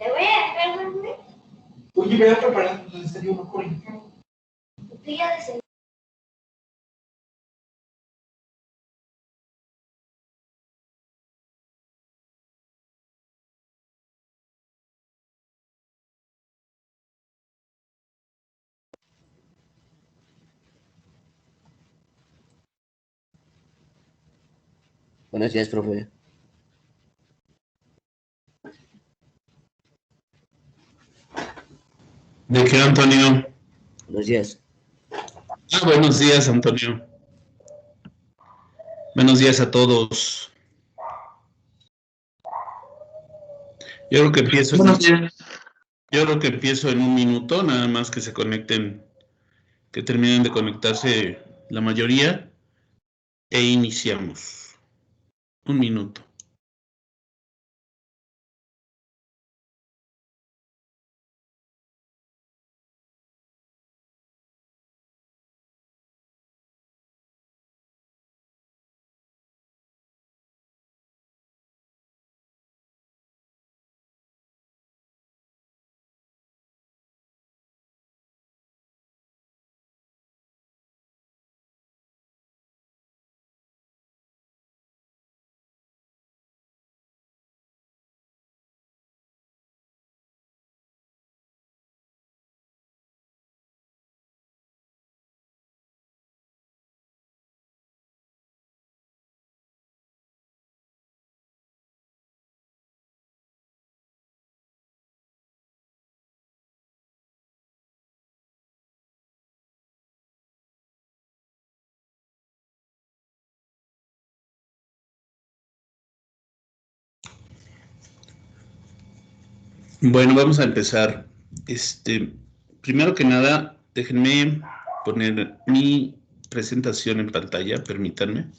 Te voy a dejar dormir. Oye, ve a preparar el desayuno, Cori. Tú ya desayunaste. Buenos días, profe. ¿De qué, Antonio? Buenos días. Buenos días, Antonio. Buenos días a todos. Yo creo que empiezo. Yo creo que empiezo en un minuto, nada más que se conecten, que terminen de conectarse la mayoría e iniciamos. Un minuto. Bueno, vamos a empezar. Primero que nada, déjenme poner mi presentación en pantalla, permítanme.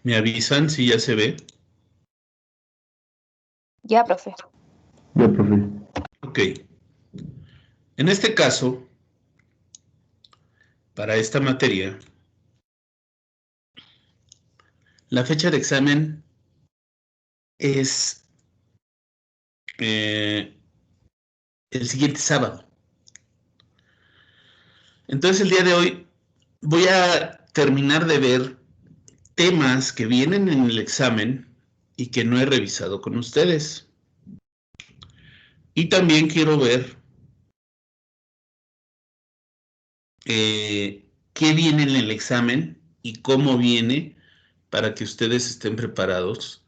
¿Me avisan si ya se ve? Ya, profe. Ya, profe. Ok. En este caso, para esta materia, la fecha de examen es el siguiente sábado. Entonces, el día de hoy voy a terminar de ver temas que vienen en el examen y que no he revisado con ustedes. Y también quiero ver qué viene en el examen y cómo viene para que ustedes estén preparados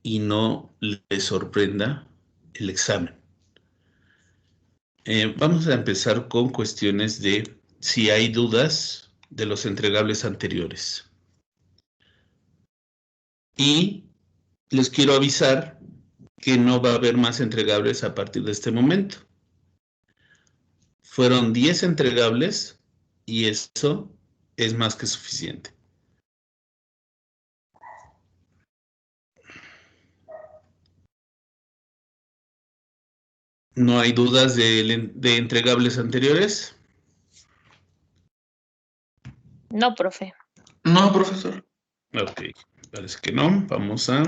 y no les sorprenda el examen. Vamos a empezar con cuestiones de si hay dudas de los entregables anteriores. Y les quiero avisar que no va a haber más entregables a partir de este momento. Fueron 10 entregables y eso es más que suficiente. ¿No hay dudas de entregables anteriores? No, profe. No, profesor. Ok, parece que no. Vamos a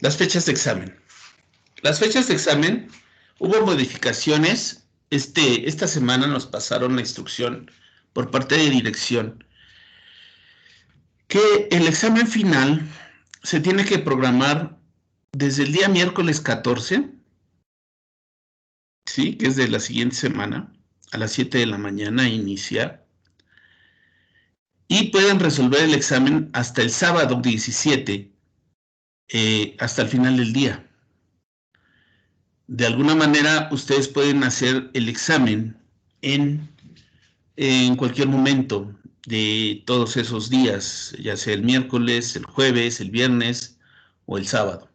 las fechas de examen. Las fechas de examen, hubo modificaciones. Esta semana nos pasaron la instrucción por parte de dirección que el examen final se tiene que programar desde el día miércoles 14, ¿sí? Que es de la siguiente semana, a las 7 de la mañana inicia. Y pueden resolver el examen hasta el sábado 17, hasta el final del día. De alguna manera, ustedes pueden hacer el examen en cualquier momento de todos esos días, ya sea el miércoles, el jueves, el viernes o el sábado.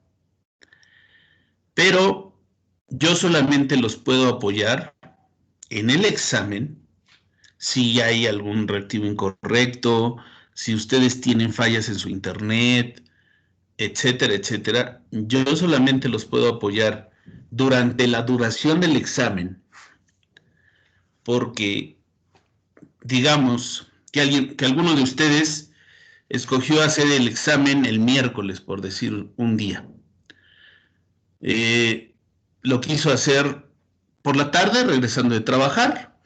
Pero yo solamente los puedo apoyar en el examen si hay algún reactivo incorrecto, si ustedes tienen fallas en su internet, etcétera, etcétera. Yo solamente los puedo apoyar durante la duración del examen, porque digamos que alguno de ustedes escogió hacer el examen el miércoles, por decir un día. Lo quiso hacer por la tarde, regresando de trabajar,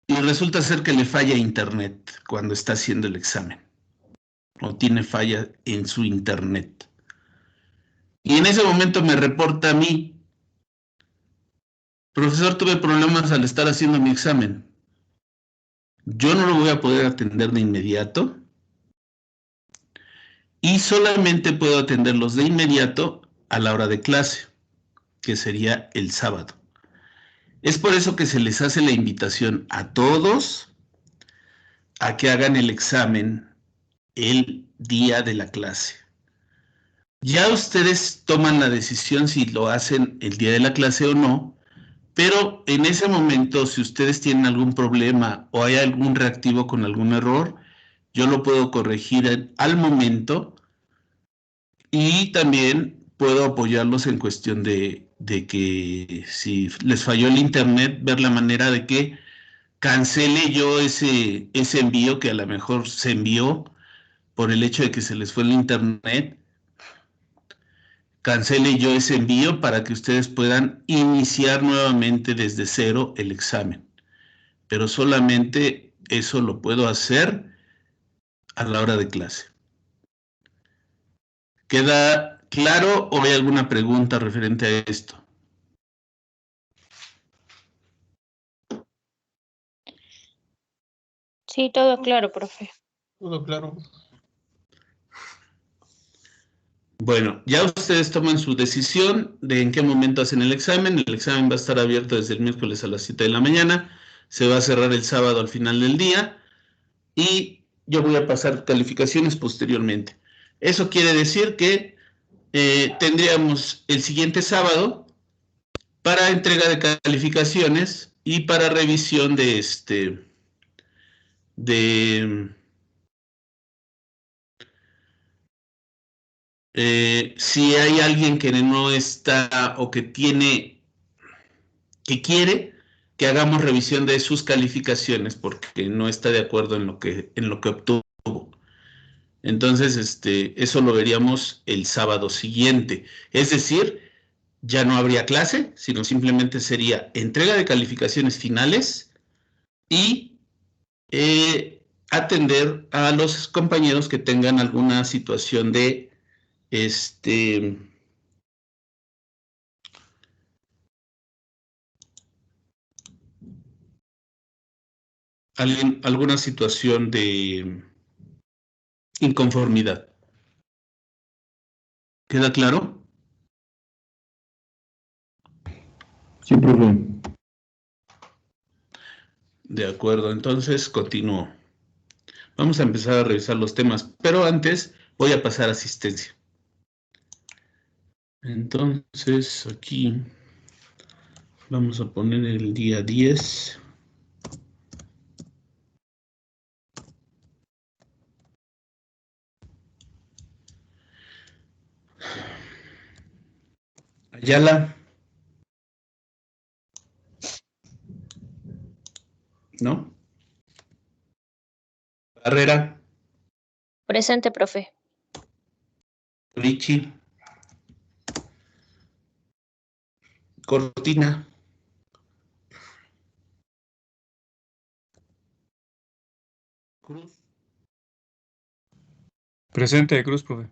y resulta ser que le falla internet cuando está haciendo el examen, o tiene falla en su internet. Y en ese momento me reporta a mí: profesor, tuve problemas al estar haciendo mi examen. Yo no lo voy a poder atender de inmediato, y solamente puedo atenderlos de inmediato a la hora de clase, que sería el sábado. Es por eso que se les hace la invitación a todos a que hagan el examen el día de la clase. Ya ustedes toman la decisión si lo hacen el día de la clase o no, pero en ese momento, si ustedes tienen algún problema o hay algún reactivo con algún error, yo lo puedo corregir al momento, y también puedo apoyarlos en cuestión de que si les falló el internet, ver la manera de que cancele yo ese envío que a lo mejor se envió por el hecho de que se les fue el internet. Cancele yo ese envío para que ustedes puedan iniciar nuevamente desde cero el examen. Pero solamente eso lo puedo hacer a la hora de clase. ¿Queda claro o hay alguna pregunta referente a esto? Sí, todo claro, profe. Todo claro. Bueno, ya ustedes toman su decisión de en qué momento hacen el examen. El examen va a estar abierto desde el miércoles a las 7 de la mañana. Se va a cerrar el sábado al final del día. Y yo voy a pasar calificaciones posteriormente. Eso quiere decir que tendríamos el siguiente sábado para entrega de calificaciones y para revisión de si hay alguien que no está o que quiere que hagamos revisión de sus calificaciones porque no está de acuerdo en lo que obtuvo. Entonces, eso lo veríamos el sábado siguiente. Es decir, ya no habría clase, sino simplemente sería entrega de calificaciones finales y atender a los compañeros que tengan alguna situación de alguna situación de inconformidad. ¿Queda claro? Sí, profe. De acuerdo, entonces continúo. Vamos a empezar a revisar los temas, pero antes voy a pasar a asistencia. Entonces, aquí vamos a poner el día 10. Ayala. ¿No? Barrera. Presente, profe. Richie. Cortina. Cruz. Presente, Cruz, profe.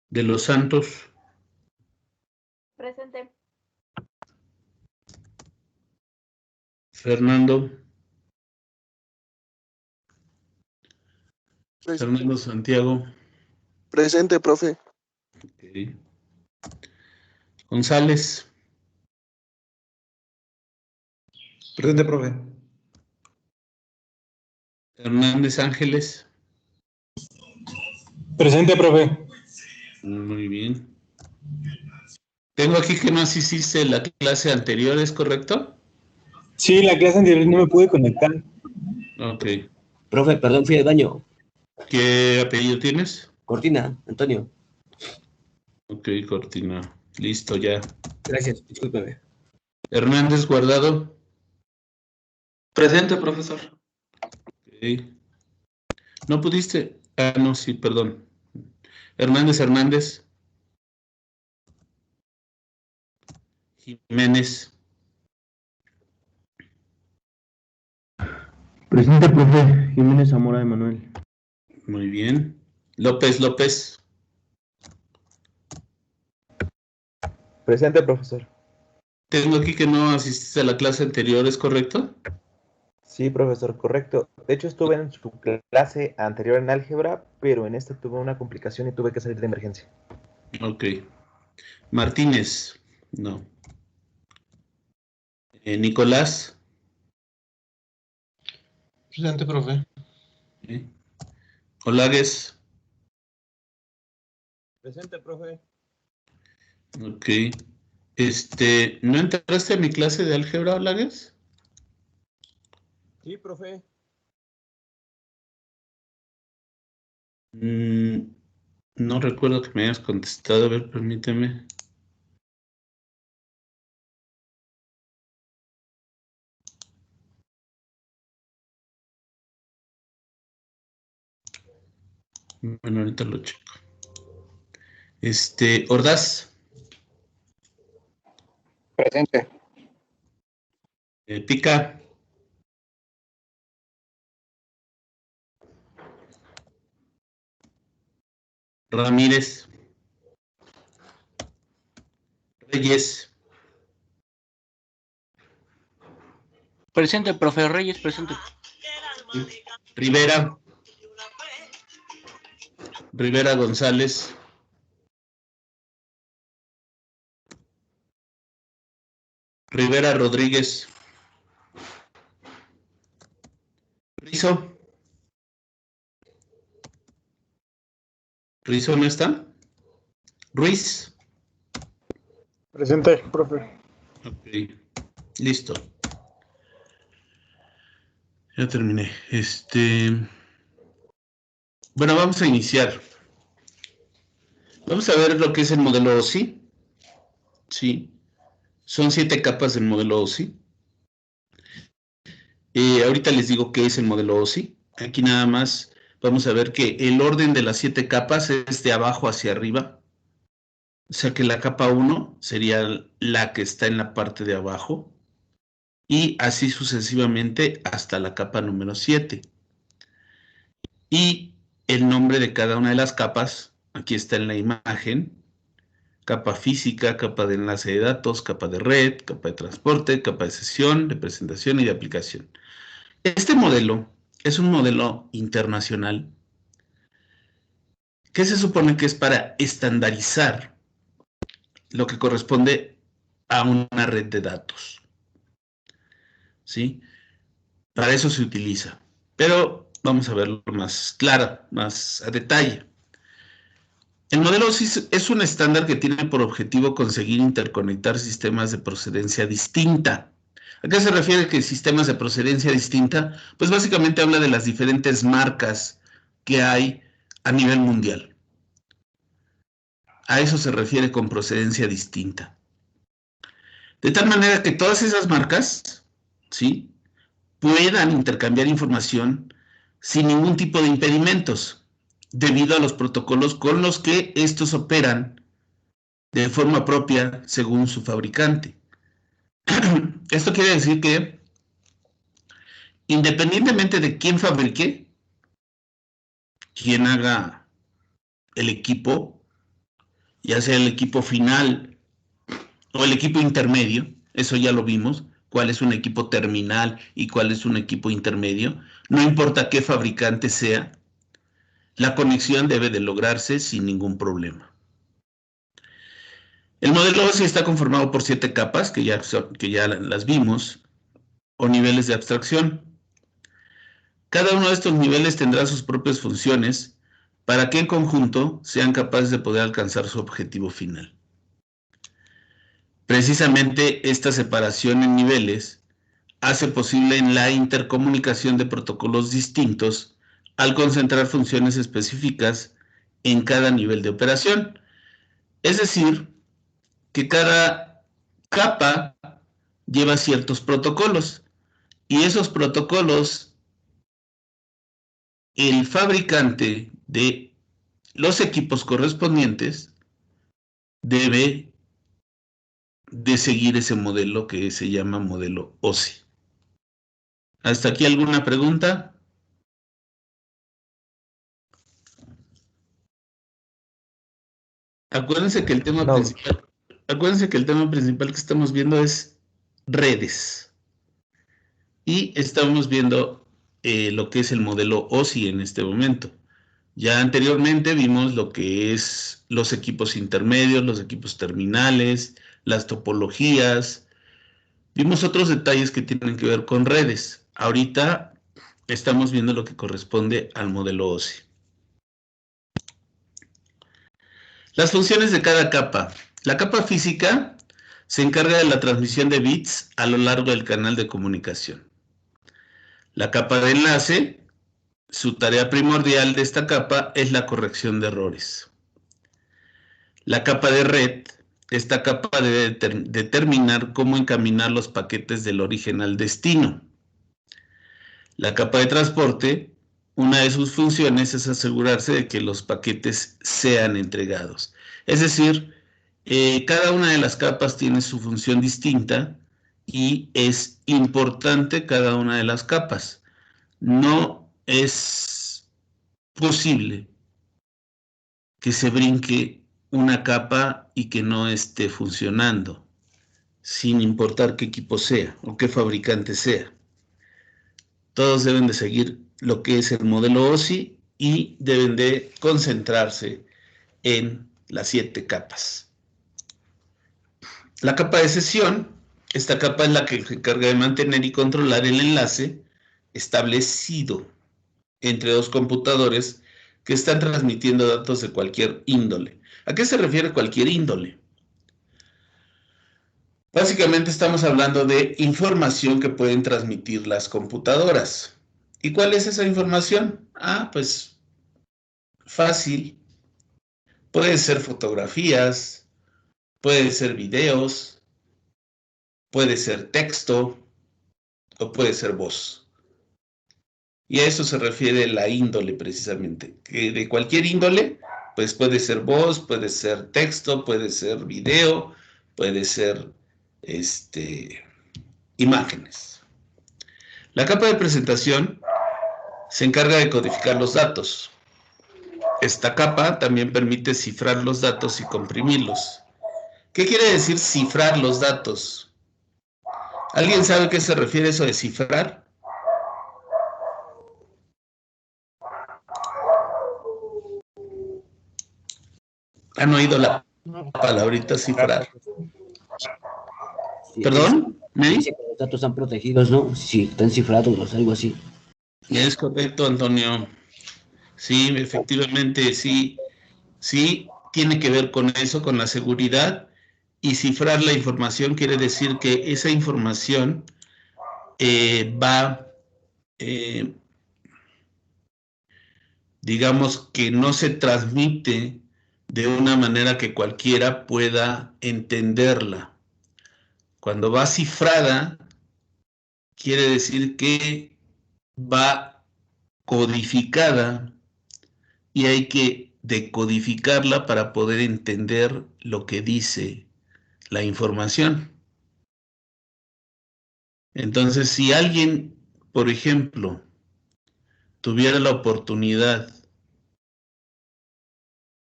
De los Santos. Presente. Fernando. Presente. Fernando Santiago. Presente, profe. Okay. González. Presente, profe. Hernández Ángeles. Presente, profe. Muy bien. Tengo aquí que no asististe la clase anterior, ¿es correcto? Sí, la clase anterior no me pude conectar. Ok. Profe, perdón, fui al baño. ¿Qué apellido tienes? Cortina, Antonio. Ok, Cortina. Listo, ya. Gracias, discúlpeme. Hernández Guardado. Presente, profesor. Ok. ¿No pudiste? Ah, no, sí, perdón. Hernández. Jiménez. Presente, profe. Jiménez Zamora Emanuel. Muy bien. López. Presente, profesor. Tengo aquí que no asististe a la clase anterior, ¿es correcto? Sí, profesor, correcto. De hecho, estuve en su clase anterior en álgebra, pero en esta tuve una complicación y tuve que salir de emergencia. Ok. Martínez. No. Nicolás. Presente, profe. Olagues. Presente, profe. Ok. ¿No entraste a mi clase de álgebra, Olagues? Sí, profe. No recuerdo que me hayas contestado. A ver, permíteme. Bueno, ahorita lo checo. Ordaz. Presente. Pica. Ramírez. Reyes. Presente, profe Reyes, presente. Rivera. Rivera González. Rivera Rodríguez. Rizo. ¿Rizo no está? Ruiz. Presente, profe. Ok. Listo. Ya terminé. Bueno, vamos a iniciar. Vamos a ver lo que es el modelo OSI. Sí. Son 7 capas del modelo OSI. Ahorita les digo qué es el modelo OSI. Aquí nada más vamos a ver que el orden de las 7 capas es de abajo hacia arriba. O sea que la capa 1 sería la que está en la parte de abajo. Y así sucesivamente hasta la capa número 7. Y el nombre de cada una de las capas, aquí está en la imagen: capa física, capa de enlace de datos, capa de red, capa de transporte, capa de sesión, de presentación y de aplicación. Este modelo es un modelo internacional que se supone que es para estandarizar lo que corresponde a una red de datos. ¿Sí? Para eso se utiliza. Pero vamos a verlo más claro, más a detalle. El modelo OSI es un estándar que tiene por objetivo conseguir interconectar sistemas de procedencia distinta. ¿A qué se refiere que sistemas de procedencia distinta? Pues básicamente habla de las diferentes marcas que hay a nivel mundial. A eso se refiere con procedencia distinta. De tal manera que todas esas marcas, ¿sí?, puedan intercambiar información sin ningún tipo de impedimentos, debido a los protocolos con los que estos operan de forma propia según su fabricante. Esto quiere decir que, independientemente de quién fabrique, quién haga el equipo, ya sea el equipo final o el equipo intermedio, eso ya lo vimos, cuál es un equipo terminal y cuál es un equipo intermedio, no importa qué fabricante sea, la conexión debe de lograrse sin ningún problema. El modelo OSI está conformado por 7 capas, que ya las vimos, o niveles de abstracción. Cada uno de estos niveles tendrá sus propias funciones para que en conjunto sean capaces de poder alcanzar su objetivo final. Precisamente esta separación en niveles hace posible la intercomunicación de protocolos distintos al concentrar funciones específicas en cada nivel de operación. Es decir, que cada capa lleva ciertos protocolos y esos protocolos, el fabricante de los equipos correspondientes debe de seguir ese modelo que se llama modelo OSI. ¿Hasta aquí alguna pregunta? Acuérdense que el tema principal que estamos viendo es redes. Y estamos viendo lo que es el modelo OSI en este momento. Ya anteriormente vimos lo que es los equipos intermedios, los equipos terminales, las topologías. Vimos otros detalles que tienen que ver con redes. Ahorita estamos viendo lo que corresponde al modelo OSI. Las funciones de cada capa. La capa física se encarga de la transmisión de bits a lo largo del canal de comunicación. La capa de enlace, su tarea primordial de esta capa es la corrección de errores. La capa de red, esta capa debe determinar cómo encaminar los paquetes del origen al destino. La capa de transporte, una de sus funciones es asegurarse de que los paquetes sean entregados. Es decir, cada una de las capas tiene su función distinta y es importante cada una de las capas. No es posible que se brinque una capa y que no esté funcionando, sin importar qué equipo sea o qué fabricante sea. Todos deben de seguir lo que es el modelo OSI y deben de concentrarse en las 7 capas. La capa de sesión, esta capa es la que se encarga de mantener y controlar el enlace establecido entre dos computadores que están transmitiendo datos de cualquier índole. ¿A qué se refiere cualquier índole? Básicamente estamos hablando de información que pueden transmitir las computadoras. ¿Y cuál es esa información? Pues fácil. Pueden ser fotografías, pueden ser videos, puede ser texto o puede ser voz. Y a eso se refiere la índole precisamente. Que de cualquier índole, pues puede ser voz, puede ser texto, puede ser video, puede ser imágenes. La capa de presentación se encarga de codificar los datos. Esta capa también permite cifrar los datos y comprimirlos. ¿Qué quiere decir cifrar los datos? ¿Alguien sabe a qué se refiere eso de cifrar? ¿Han oído la palabrita cifrar? Sí, ¿Perdón? ¿Me dice que los datos están protegidos, ¿no? Sí, están cifrados, algo así. Es correcto, Antonio. Sí, efectivamente, sí. Sí, tiene que ver con eso, con la seguridad. Y cifrar la información quiere decir que esa información digamos que no se transmite de una manera que cualquiera pueda entenderla. Cuando va cifrada, quiere decir que va codificada y hay que decodificarla para poder entender lo que dice la información. Entonces, si alguien, por ejemplo, tuviera la oportunidad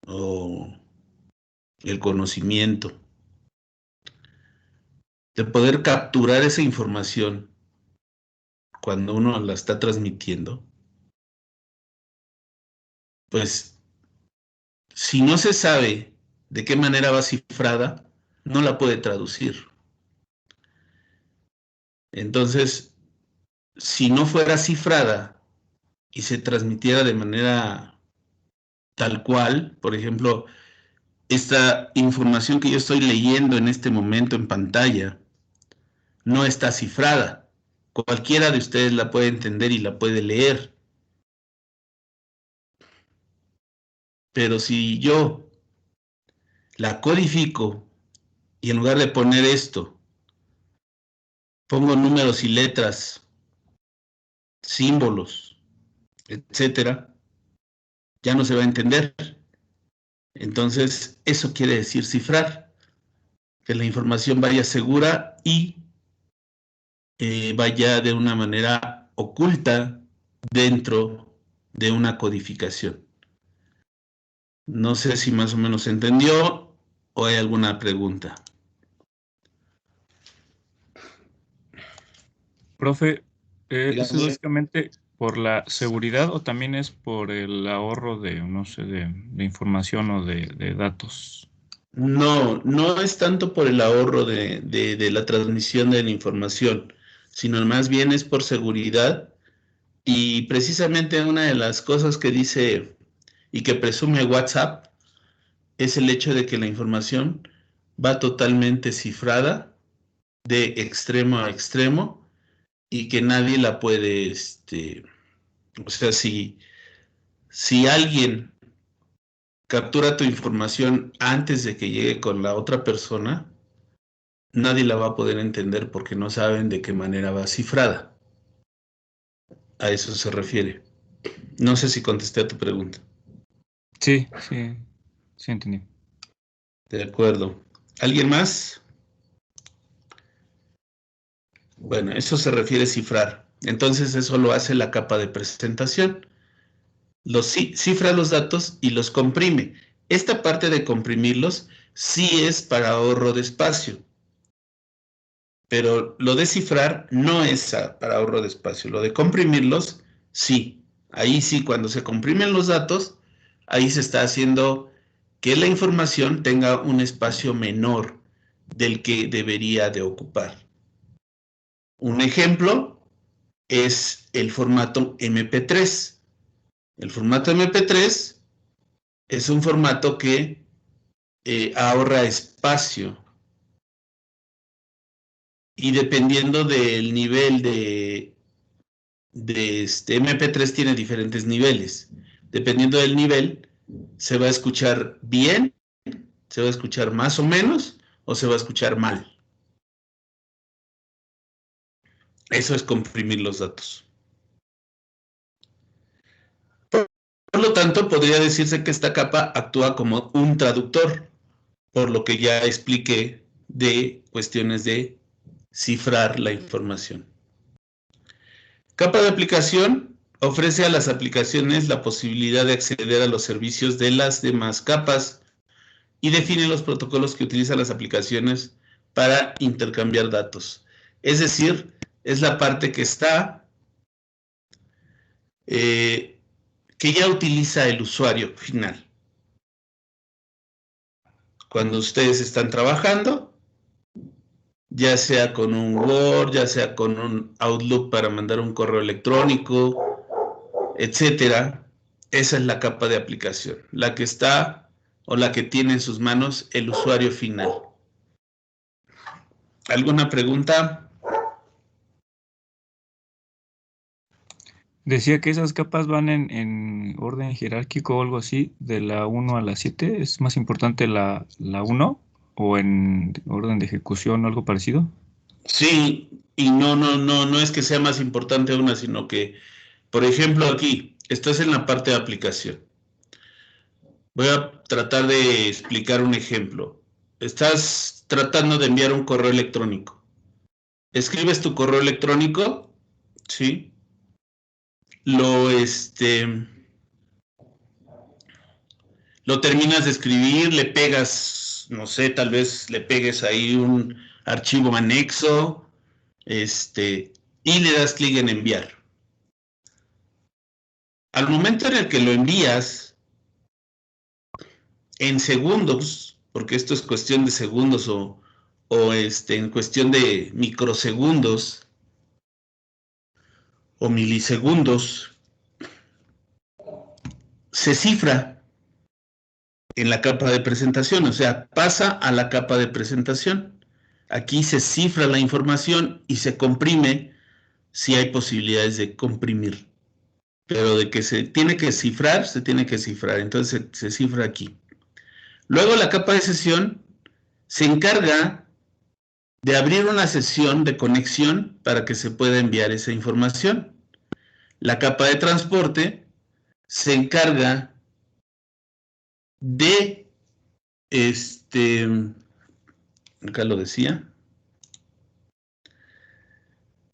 o el conocimiento de poder capturar esa información cuando uno la está transmitiendo, pues si no se sabe de qué manera va cifrada, no la puede traducir. Entonces, si no fuera cifrada y se transmitiera de manera tal cual, por ejemplo, esta información que yo estoy leyendo en este momento en pantalla no está cifrada. Cualquiera de ustedes la puede entender y la puede leer. Pero si yo la codifico y en lugar de poner esto, pongo números y letras, símbolos, etcétera, ya no se va a entender. Entonces, eso quiere decir cifrar, que la información vaya segura y vaya de una manera oculta dentro de una codificación. No sé si más o menos se entendió o hay alguna pregunta. Profe, ¿eso es Dígame. básicamente por la seguridad o también es por el ahorro de, no sé, de información o de datos? No, no es tanto por el ahorro de la transmisión de la información, sino más bien es por seguridad. Y precisamente una de las cosas que dice y que presume WhatsApp es el hecho de que la información va totalmente cifrada de extremo a extremo y que nadie la puede, o sea, si alguien captura tu información antes de que llegue con la otra persona, nadie la va a poder entender porque no saben de qué manera va cifrada. A eso se refiere. No sé si contesté a tu pregunta. Sí, sí, sí entendí. De acuerdo. ¿Alguien más? Bueno, eso se refiere a cifrar. Entonces eso lo hace la capa de presentación. Cifra los datos y los comprime. Esta parte de comprimirlos sí es para ahorro de espacio. Pero lo de cifrar no es para ahorro de espacio. Lo de comprimirlos, sí. Ahí sí, cuando se comprimen los datos, ahí se está haciendo que la información tenga un espacio menor del que debería de ocupar. Un ejemplo es el formato MP3. El formato MP3 es un formato que ahorra espacio. Y dependiendo del nivel de MP3 tiene diferentes niveles. Dependiendo del nivel, se va a escuchar bien, se va a escuchar más o menos, o se va a escuchar mal. Eso es comprimir los datos. Por lo tanto, podría decirse que esta capa actúa como un traductor, por lo que ya expliqué de cuestiones de cifrar la información. Capa de aplicación ofrece a las aplicaciones la posibilidad de acceder a los servicios de las demás capas y define los protocolos que utilizan las aplicaciones para intercambiar datos. Es decir, es la parte que está, que ya utiliza el usuario final. Cuando ustedes están trabajando, ya sea con un Word, ya sea con un Outlook para mandar un correo electrónico, etcétera, esa es la capa de aplicación, la que está o la que tiene en sus manos el usuario final. ¿Alguna pregunta? Decía que esas capas van en orden jerárquico o algo así, de la 1 a la 7. ¿Es más importante la 1 o en orden de ejecución o algo parecido? Sí, y no es que sea más importante una, sino que, por ejemplo, aquí, estás en la parte de aplicación. Voy a tratar de explicar un ejemplo. Estás tratando de enviar un correo electrónico. Escribes tu correo electrónico, ¿sí? Lo terminas de escribir, le pegas, no sé, tal vez le pegues ahí un archivo anexo, y le das clic en enviar. Al momento en el que lo envías, en segundos, porque esto es cuestión de segundos o en cuestión de microsegundos o milisegundos, se cifra en la capa de presentación, o sea, pasa a la capa de presentación. Aquí se cifra la información y se comprime si hay posibilidades de comprimir. Pero de que se tiene que cifrar, se tiene que cifrar. Entonces se cifra aquí. Luego la capa de sesión se encarga de abrir una sesión de conexión para que se pueda enviar esa información. La capa de transporte se encarga de, acá lo decía,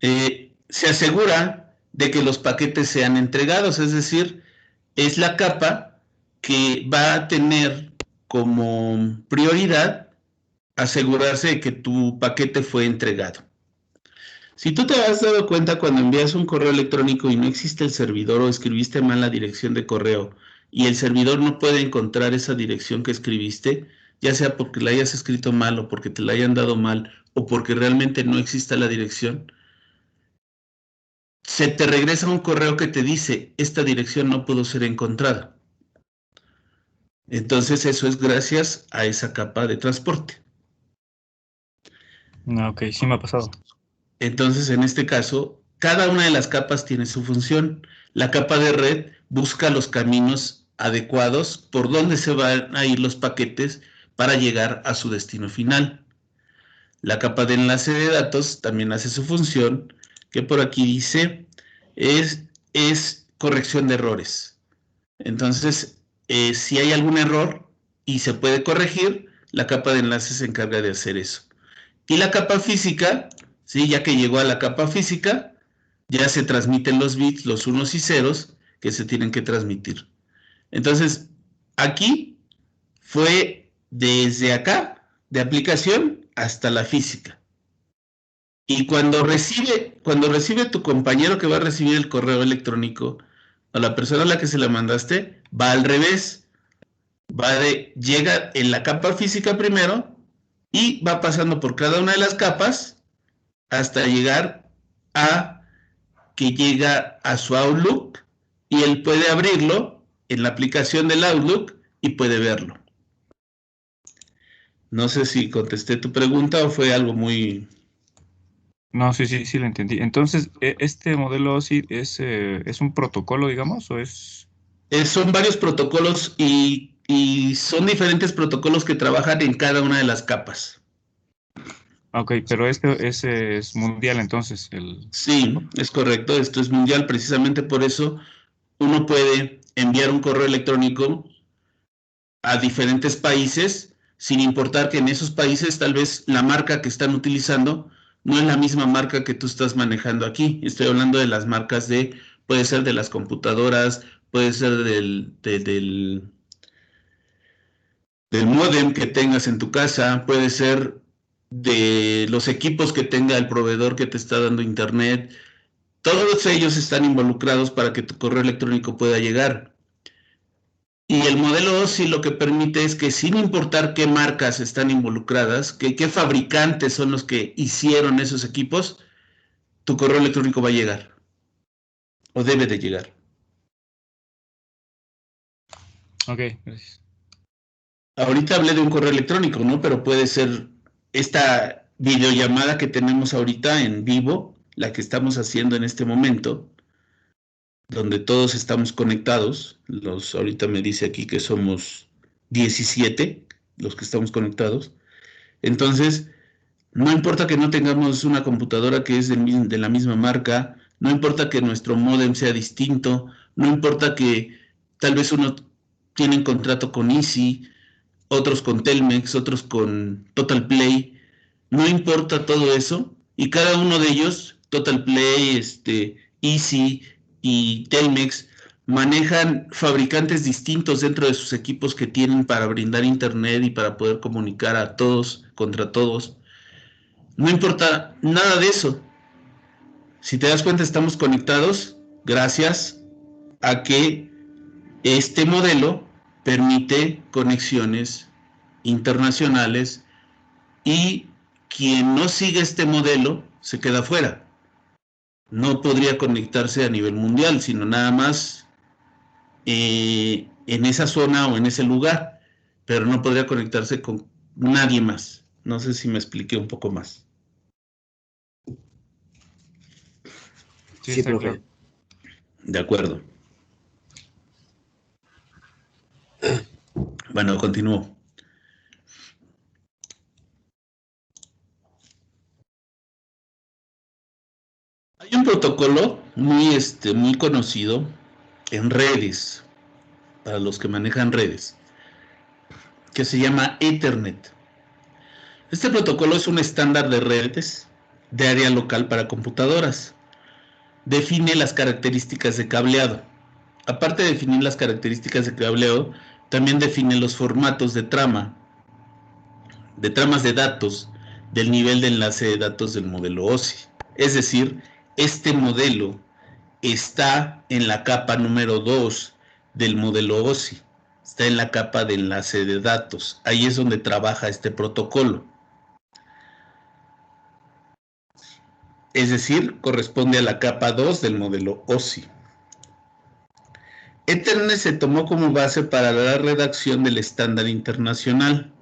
se asegura de que los paquetes sean entregados, es decir, es la capa que va a tener como prioridad asegurarse de que tu paquete fue entregado. Si tú te has dado cuenta cuando envías un correo electrónico y no existe el servidor o escribiste mal la dirección de correo y el servidor no puede encontrar esa dirección que escribiste, ya sea porque la hayas escrito mal o porque te la hayan dado mal o porque realmente no exista la dirección, se te regresa un correo que te dice, esta dirección no pudo ser encontrada. Entonces eso es gracias a esa capa de transporte. Ok, sí me ha pasado. Entonces, en este caso, cada una de las capas tiene su función. La capa de red busca los caminos adecuados por donde se van a ir los paquetes para llegar a su destino final. La capa de enlace de datos también hace su función, que por aquí dice, es corrección de errores. Entonces, si hay algún error y se puede corregir, la capa de enlace se encarga de hacer eso. Y la capa física, ¿sí? Ya que llegó a la capa física, ya se transmiten los bits, los unos y ceros, que se tienen que transmitir. Entonces, aquí fue desde acá, de aplicación, hasta la física. Y cuando recibe tu compañero que va a recibir el correo electrónico, o la persona a la que se la mandaste, va al revés. Llega en la capa física primero, y va pasando por cada una de las capas hasta llegar a que llega a su Outlook y él puede abrirlo en la aplicación del Outlook y puede verlo. No sé si contesté tu pregunta o fue algo muy... No, sí lo entendí. Entonces, ¿este modelo sí es un protocolo, digamos, o es...? Son varios protocolos y son diferentes protocolos que trabajan en cada una de las capas. Ok, pero ese es mundial entonces. Sí, es correcto. Esto es mundial. Precisamente por eso uno puede enviar un correo electrónico a diferentes países, sin importar que en esos países tal vez la marca que están utilizando no es la misma marca que tú estás manejando aquí. Estoy hablando de las marcas puede ser de las computadoras, puede ser del módem que tengas en tu casa, puede ser de los equipos que tenga el proveedor que te está dando internet. Todos ellos están involucrados para que tu correo electrónico pueda llegar. Y el modelo OSI lo que permite es que sin importar qué marcas están involucradas, qué fabricantes son los que hicieron esos equipos, tu correo electrónico va a llegar. O debe de llegar. Ok, gracias. Ahorita hablé de un correo electrónico, ¿no? Pero puede ser esta videollamada que tenemos ahorita en vivo, la que estamos haciendo en este momento, donde todos estamos conectados. Ahorita me dice aquí que somos 17 los que estamos conectados. Entonces, no importa que no tengamos una computadora que es de la misma marca, no importa que nuestro módem sea distinto, no importa que tal vez uno tiene contrato con Easy, otros con Telmex, otros con Total Play, no importa todo eso, y cada uno de ellos, Total Play, Easy y Telmex, manejan fabricantes distintos dentro de sus equipos que tienen para brindar internet y para poder comunicar a todos contra todos. No importa nada de eso. Si te das cuenta, estamos conectados gracias a que este modelo permite conexiones internacionales y quien no sigue este modelo se queda fuera. No podría conectarse a nivel mundial, sino nada más en esa zona o en ese lugar. pero no podría conectarse con nadie más. No sé si me expliqué un poco más. Sí, Sí, está profe. claro. De acuerdo. Bueno, continúo. Hay un protocolo muy conocido en redes, para los que manejan redes, que se llama Ethernet. Este protocolo es un estándar de redes de área local para computadoras. Define las características de cableado. Aparte de definir las características de cableado, también define los formatos de tramas de datos del nivel de enlace de datos del modelo OSI. Es decir, este modelo está en la capa número 2 del modelo OSI. Está en la capa de enlace de datos. Ahí es donde trabaja este protocolo. Es decir, corresponde a la capa 2 del modelo OSI. Ethernet se tomó como base para la redacción del estándar internacional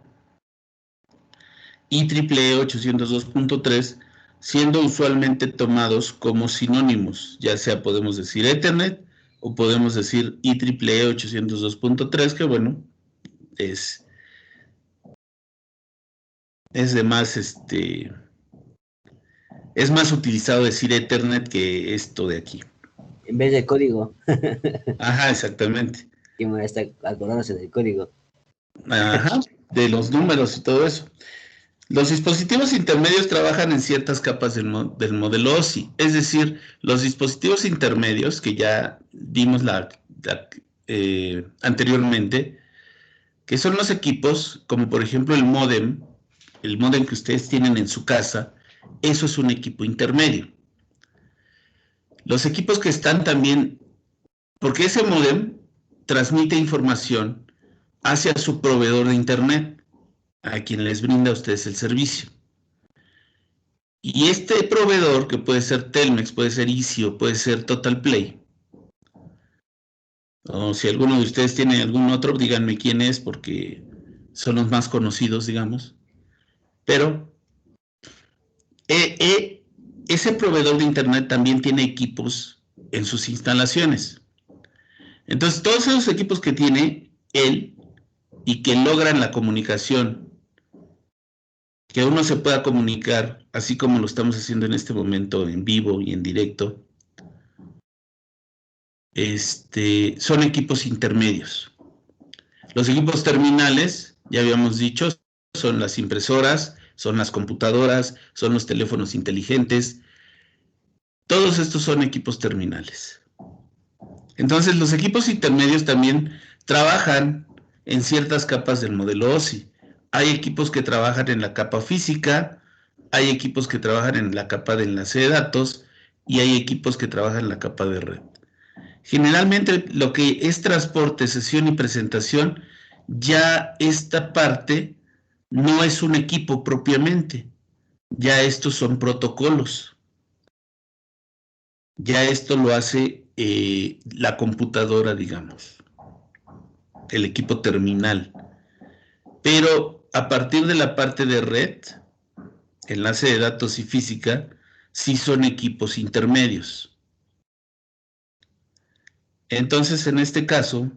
IEEE 802.3, siendo usualmente tomados como sinónimos, ya sea podemos decir Ethernet o podemos decir IEEE 802.3, que bueno, es de más, es más utilizado decir Ethernet que esto de aquí. En vez de código. Ajá, exactamente. Y me está acordándose del código. Ajá, de los números y todo eso. Los dispositivos intermedios trabajan en ciertas capas del modelo OSI, es decir, los dispositivos intermedios que ya vimos anteriormente, que son los equipos, como por ejemplo el módem que ustedes tienen en su casa, eso es un equipo intermedio. Los equipos que están también, porque ese módem transmite información hacia su proveedor de internet, a quien les brinda a ustedes el servicio. Y este proveedor, que puede ser Telmex, puede ser Easy o puede ser Total Play, o si alguno de ustedes tiene algún otro, díganme quién es, porque son los más conocidos, digamos. Pero ese proveedor de internet también tiene equipos en sus instalaciones. Entonces, todos esos equipos que tiene él y que logran la comunicación, que uno se pueda comunicar, así como lo estamos haciendo en este momento en vivo y en directo, son equipos intermedios. Los equipos terminales, ya habíamos dicho, son las impresoras, son las computadoras, son los teléfonos inteligentes. Todos estos son equipos terminales. Entonces, los equipos intermedios también trabajan en ciertas capas del modelo OSI. Hay equipos que trabajan en la capa física, hay equipos que trabajan en la capa de enlace de datos y hay equipos que trabajan en la capa de red. Generalmente lo que es transporte, sesión y presentación, ya esta parte no es un equipo propiamente, ya estos son protocolos. Ya esto lo hace la computadora, digamos, el equipo terminal. Pero a partir de la parte de red, enlace de datos y física, sí son equipos intermedios. Entonces, en este caso,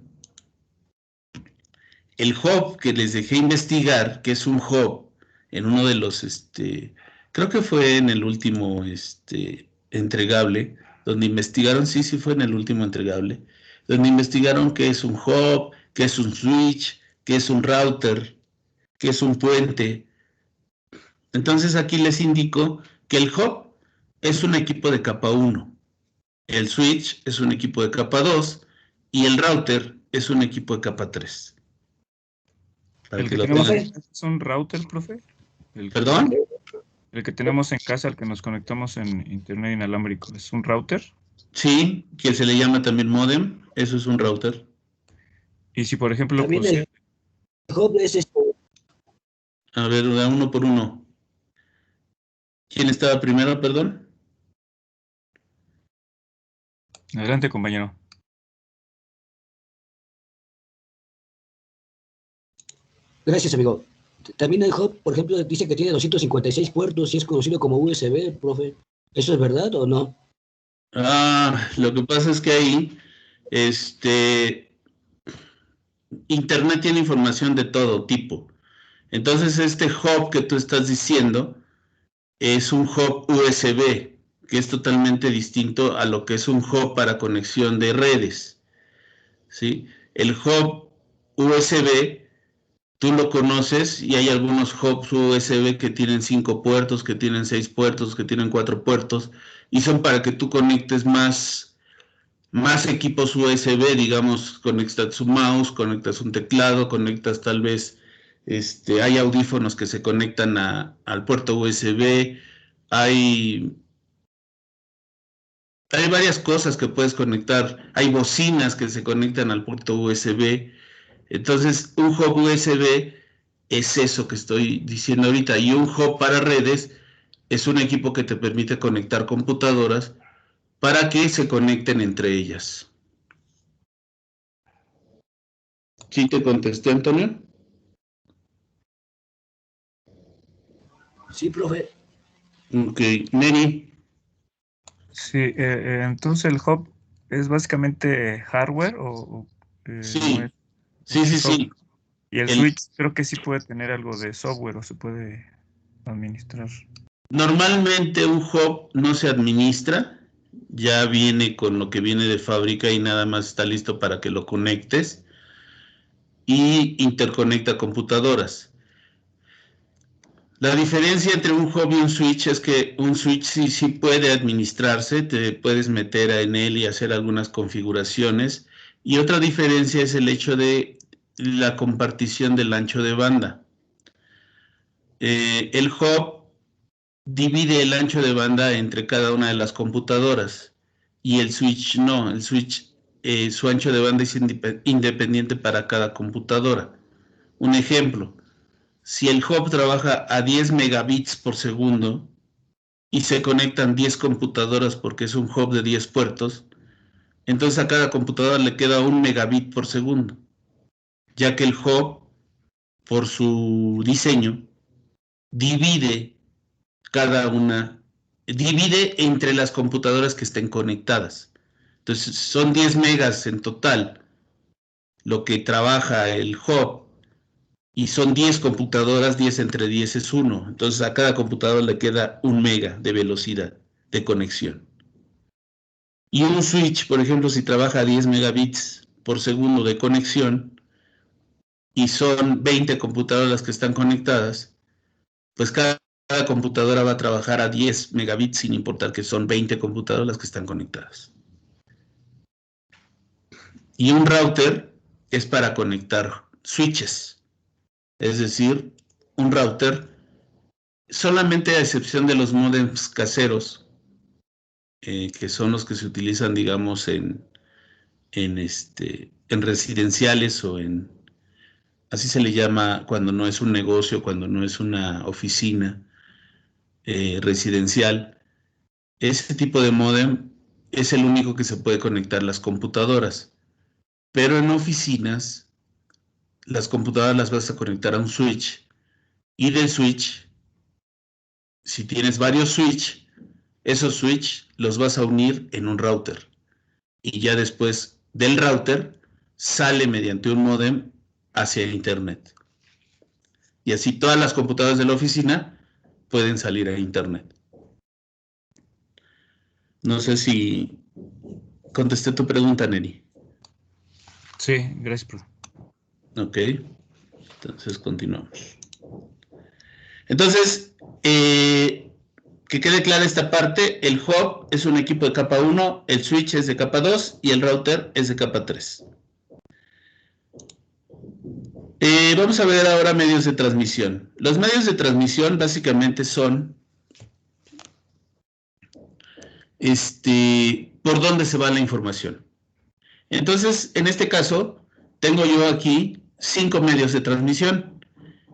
el hub que les dejé investigar, que es un hub en uno de los, creo que fue en el último entregable, donde investigaron, sí fue en el último entregable, donde investigaron qué es un hub, qué es un switch, qué es un router, qué es un puente. Entonces aquí les indico que el hub es un equipo de capa 1, el switch es un equipo de capa 2 y el router es un equipo de capa 3. ¿El que tenemos en casa es un router, profe? ¿Perdón? El que tenemos en casa, al que nos conectamos en internet inalámbrico, ¿es un router? Sí, que se le llama también modem, eso es un router. Y si, por ejemplo, También el hub es A ver, uno por uno. ¿Quién estaba primero, perdón? Adelante, compañero. Gracias, amigo. También el hub, por ejemplo, dice que tiene 256 puertos y es conocido como USB, profe. ¿Eso es verdad o no? Lo que pasa es que ahí, Internet tiene información de todo tipo. Entonces, este hub que tú estás diciendo es un hub USB, que es totalmente distinto a lo que es un hub para conexión de redes, ¿sí? El hub USB, tú lo conoces y hay algunos hubs USB que tienen 5 puertos, que tienen 6 puertos, que tienen 4 puertos, y son para que tú conectes más equipos USB, digamos, conectas un mouse, conectas un teclado, conectas tal vez, hay audífonos que se conectan al puerto USB, hay varias cosas que puedes conectar, hay bocinas que se conectan al puerto USB. Entonces, un hub USB es eso que estoy diciendo ahorita, y un hub para redes es un equipo que te permite conectar computadoras para que se conecten entre ellas. ¿Sí te contesté, Antonio? Sí, profe. Ok, Neri. Sí, entonces el hub es básicamente hardware o Sí, no es sí, sí, software. sí. Y el switch creo que sí puede tener algo de software o se puede administrar. Normalmente un hub no se administra, ya viene con lo que viene de fábrica y nada más está listo para que lo conectes y interconecta computadoras. La diferencia entre un hub y un switch es que un switch sí puede administrarse, te puedes meter en él y hacer algunas configuraciones. Y otra diferencia es el hecho de la compartición del ancho de banda. El hub divide el ancho de banda entre cada una de las computadoras y el switch no, el switch su ancho de banda es independiente para cada computadora. Un ejemplo, si el hub trabaja a 10 megabits por segundo y se conectan 10 computadoras porque es un hub de 10 puertos, entonces a cada computadora le queda 1 megabit por segundo, ya que el hub, por su diseño, divide divide entre las computadoras que estén conectadas. Entonces son 10 megas en total lo que trabaja el hub y son 10 computadoras, 10 entre 10 es 1. Entonces a cada computadora le queda 1 mega de velocidad de conexión. Y un switch, por ejemplo, si trabaja a 10 megabits por segundo de conexión y son 20 computadoras las que están conectadas, pues cada computadora va a trabajar a 10 megabits sin importar que son 20 computadoras las que están conectadas. Y un router es para conectar switches, es decir, un router solamente a excepción de los módems caseros, que son los que se utilizan, digamos, en residenciales o así se le llama cuando no es un negocio, cuando no es una oficina residencial. Ese tipo de módem es el único que se puede conectar las computadoras, pero en oficinas las computadoras las vas a conectar a un switch y del switch, si tienes varios switch, esos switch los vas a unir en un router y ya después del router sale mediante un módem hacia internet. Y así todas las computadoras de la oficina pueden salir a internet. No sé si contesté tu pregunta, Neri. Sí, gracias, profe. Ok, entonces continuamos. Entonces, que quede clara esta parte, el hub es un equipo de capa 1, el switch es de capa 2 y el router es de capa 3. Vamos a ver ahora medios de transmisión. Los medios de transmisión básicamente son por dónde se va la información. Entonces, en este caso, tengo yo aquí 5 medios de transmisión.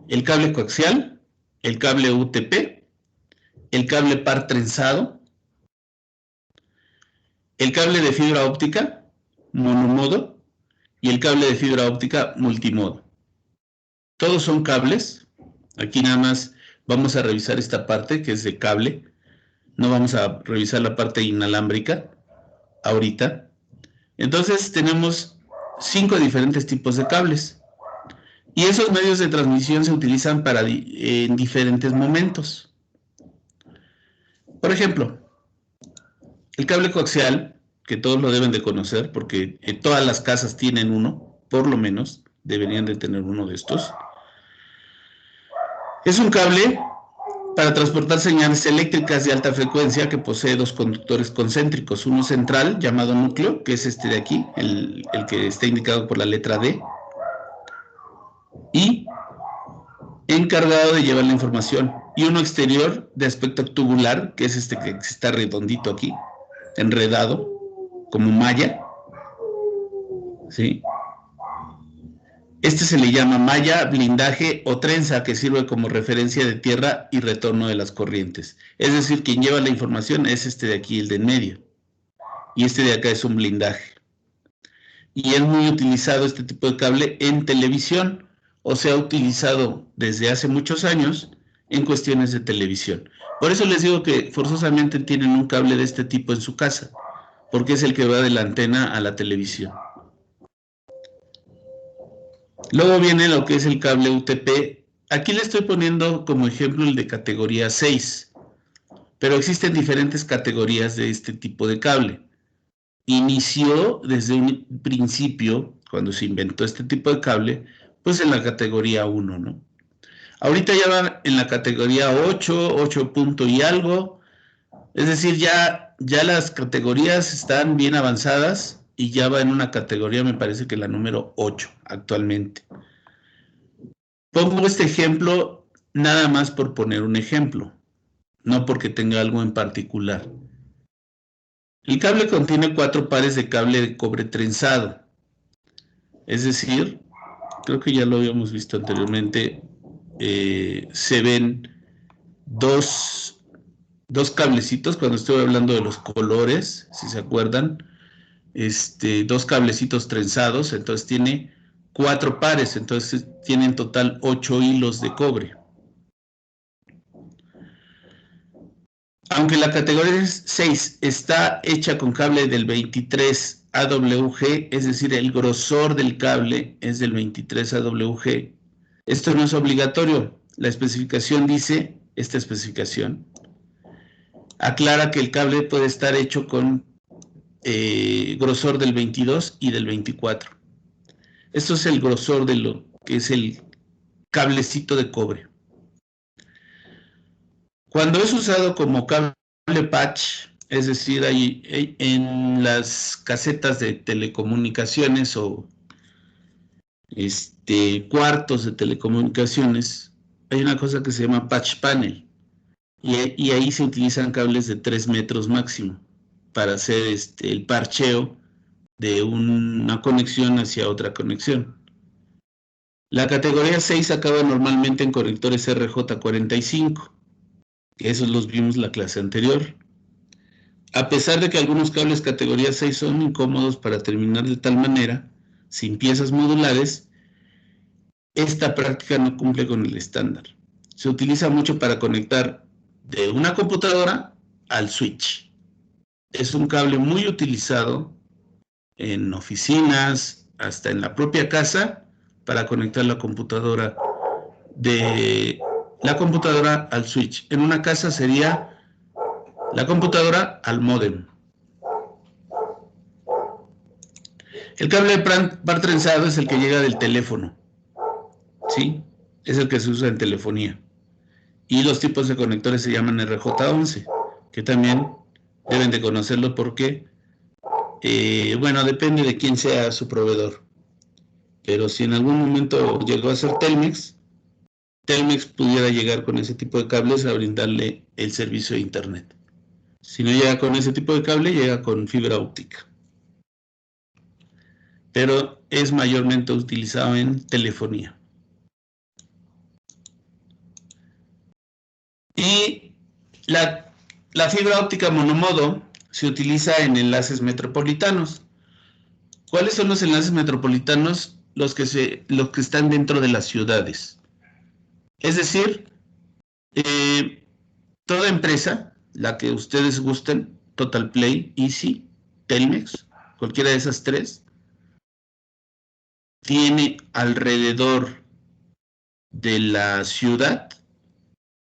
El cable coaxial, el cable UTP, el cable par trenzado, el cable de fibra óptica monomodo y el cable de fibra óptica multimodo. Todos son cables. Aquí nada más vamos a revisar esta parte que es de cable. No vamos a revisar la parte inalámbrica ahorita. Entonces tenemos 5 diferentes tipos de cables. Y esos medios de transmisión se utilizan en diferentes momentos. Por ejemplo, el cable coaxial, que todos lo deben de conocer, porque en todas las casas tienen uno, por lo menos, deberían de tener uno de estos. Es un cable para transportar señales eléctricas de alta frecuencia que posee 2 conductores concéntricos, uno central llamado núcleo, que es este de aquí, el que está indicado por la letra D, y encargado de llevar la información, y uno exterior de aspecto tubular, que es este que está redondito aquí, enredado, como malla, ¿sí? Este se le llama malla, blindaje o trenza, que sirve como referencia de tierra y retorno de las corrientes. Es decir, quien lleva la información es este de aquí, el de en medio, y este de acá es un blindaje. Y es muy utilizado este tipo de cable en televisión, o se ha utilizado desde hace muchos años en cuestiones de televisión. Por eso les digo que forzosamente tienen un cable de este tipo en su casa, porque es el que va de la antena a la televisión. Luego viene lo que es el cable UTP. Aquí le estoy poniendo como ejemplo el de categoría 6, pero existen diferentes categorías de este tipo de cable. Inició desde un principio, cuando se inventó este tipo de cable, pues en la categoría 1, ¿no? Ahorita ya va en la categoría 8, 8 punto y algo, es decir, ya las categorías están bien avanzadas y ya va en una categoría, me parece que la número 8 actualmente. Pongo este ejemplo nada más por poner un ejemplo, no porque tenga algo en particular. El cable contiene 4 pares de cable de cobre trenzado, es decir, creo que ya lo habíamos visto anteriormente, se ven dos cablecitos, cuando estoy hablando de los colores, si se acuerdan, 2 cablecitos trenzados, entonces tiene 4 pares, entonces tiene en total 8 hilos de cobre. Aunque la categoría 6 está hecha con cable del 23 AWG, es decir, el grosor del cable es del 23 AWG, esto no es obligatorio. La especificación dice, esta especificación, aclara que el cable puede estar hecho con grosor del 22 y del 24. Esto es el grosor de lo que es el cablecito de cobre. Cuando es usado como cable patch, es decir, ahí en las casetas de telecomunicaciones o cuartos de telecomunicaciones, hay una cosa que se llama patch panel, y ahí se utilizan cables de 3 metros máximo para hacer el parcheo de una conexión hacia otra conexión. La categoría 6 acaba normalmente en conectores RJ45, que esos los vimos en la clase anterior. A pesar de que algunos cables categoría 6 son incómodos para terminar de tal manera, sin piezas modulares, esta práctica no cumple con el estándar. Se utiliza mucho para conectar de una computadora al switch. Es un cable muy utilizado en oficinas, hasta en la propia casa, para conectar la computadora al switch. En una casa sería la computadora al módem. El cable de par trenzado es el que llega del teléfono, ¿sí? Es el que se usa en telefonía. Y los tipos de conectores se llaman RJ11, que también deben de conocerlo porque, bueno, depende de quién sea su proveedor. Pero si en algún momento llegó a ser Telmex, Telmex pudiera llegar con ese tipo de cables a brindarle el servicio de internet. Si no llega con ese tipo de cable, llega con fibra óptica. Pero es mayormente utilizado en telefonía. Y la fibra óptica monomodo se utiliza en enlaces metropolitanos. ¿Cuáles son los enlaces metropolitanos? los que están dentro de las ciudades. Es decir, toda empresa, la que ustedes gusten, Total Play, Easy, Telmex, cualquiera de esas tres, tiene alrededor de la ciudad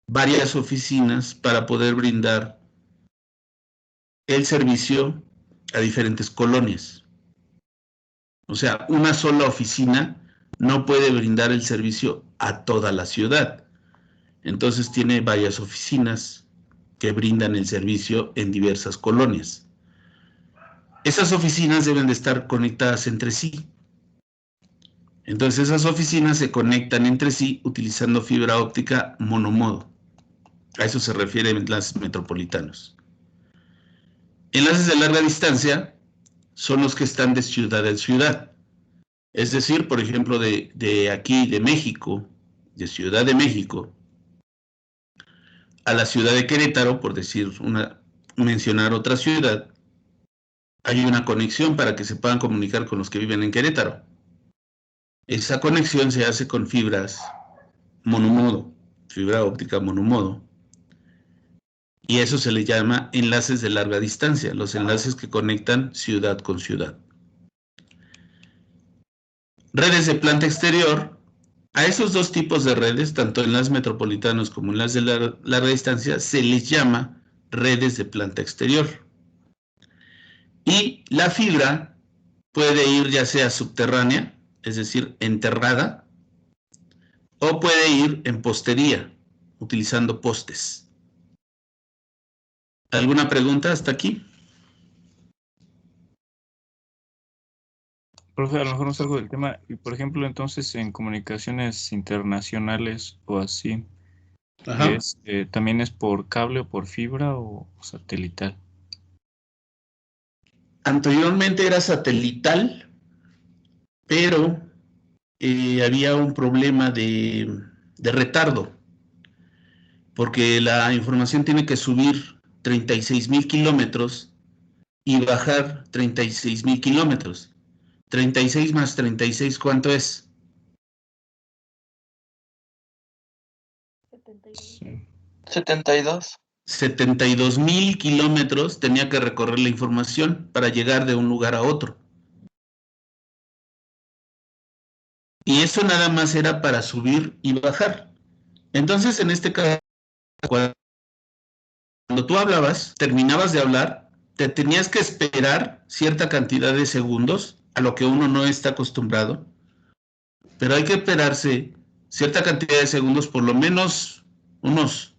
varias oficinas para poder brindar el servicio a diferentes colonias. O sea, una sola oficina no puede brindar el servicio a toda la ciudad. Entonces tiene varias oficinas que brindan el servicio en diversas colonias. Esas oficinas deben de estar conectadas entre sí. Entonces esas oficinas se conectan entre sí utilizando fibra óptica monomodo. A eso se refiere enlaces metropolitanos. Enlaces de larga distancia son los que están de ciudad en ciudad. Es decir, por ejemplo, de aquí, de México, de Ciudad de México, a la ciudad de Querétaro, por mencionar otra ciudad, hay una conexión para que se puedan comunicar con los que viven en Querétaro. Esa conexión se hace con fibras monomodo, fibra óptica monomodo. Y eso se le llama enlaces de larga distancia, los enlaces que conectan ciudad con ciudad. Redes de planta exterior. A esos dos tipos de redes, tanto enlaces metropolitanos como enlaces de larga distancia, se les llama redes de planta exterior. Y la fibra puede ir ya sea subterránea, es decir, enterrada, o puede ir en postería, utilizando postes. ¿Alguna pregunta hasta aquí? Profe, a lo mejor no salgo del tema. Y por ejemplo, entonces en comunicaciones internacionales o así, ¿también es por cable o por fibra o satelital? Anteriormente era satelital, pero había un problema de retardo, porque la información tiene que subir 36,000 kilómetros y bajar 36,000 kilómetros. 36 más 36, ¿cuánto es? 72. 72,000 kilómetros tenía que recorrer la información para llegar de un lugar a otro. Y eso nada más era para subir y bajar. Entonces, en este caso, cuando tú hablabas, terminabas de hablar, te tenías que esperar cierta cantidad de segundos, a lo que uno no está acostumbrado, pero hay que esperarse cierta cantidad de segundos, por lo menos unos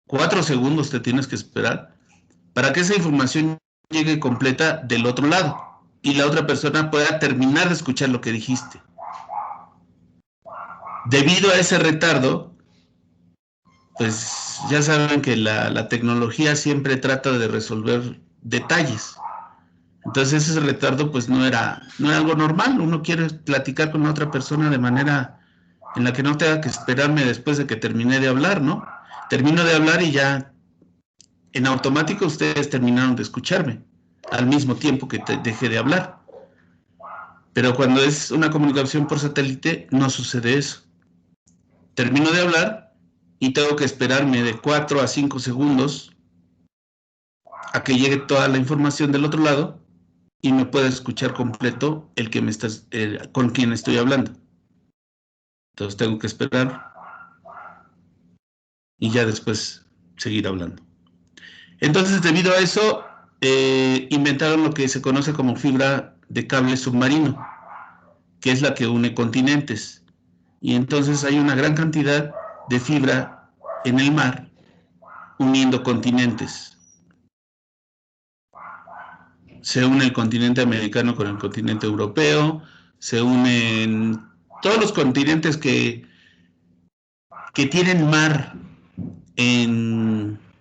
4 segundos te tienes que esperar, para que esa información llegue completa del otro lado y la otra persona pueda terminar de escuchar lo que dijiste. Debido a ese retardo, pues ya saben que la tecnología siempre trata de resolver detalles. Entonces ese retardo pues no era algo normal. Uno quiere platicar con otra persona de manera en la que no tenga que esperarme después de que terminé de hablar, ¿no? Termino de hablar y ya en automático ustedes terminaron de escucharme al mismo tiempo que dejé de hablar. Pero cuando es una comunicación por satélite no sucede eso. Termino de hablar y tengo que esperarme de 4 a 5 segundos a que llegue toda la información del otro lado y me pueda escuchar completo con quien estoy hablando. Entonces tengo que esperar y ya después seguir hablando. Entonces, debido a eso, inventaron lo que se conoce como fibra de cable submarino, que es la que une continentes. Y entonces hay una gran cantidad de fibra en el mar uniendo continentes. Se une el continente americano con el continente europeo, se unen todos los continentes que tienen mar,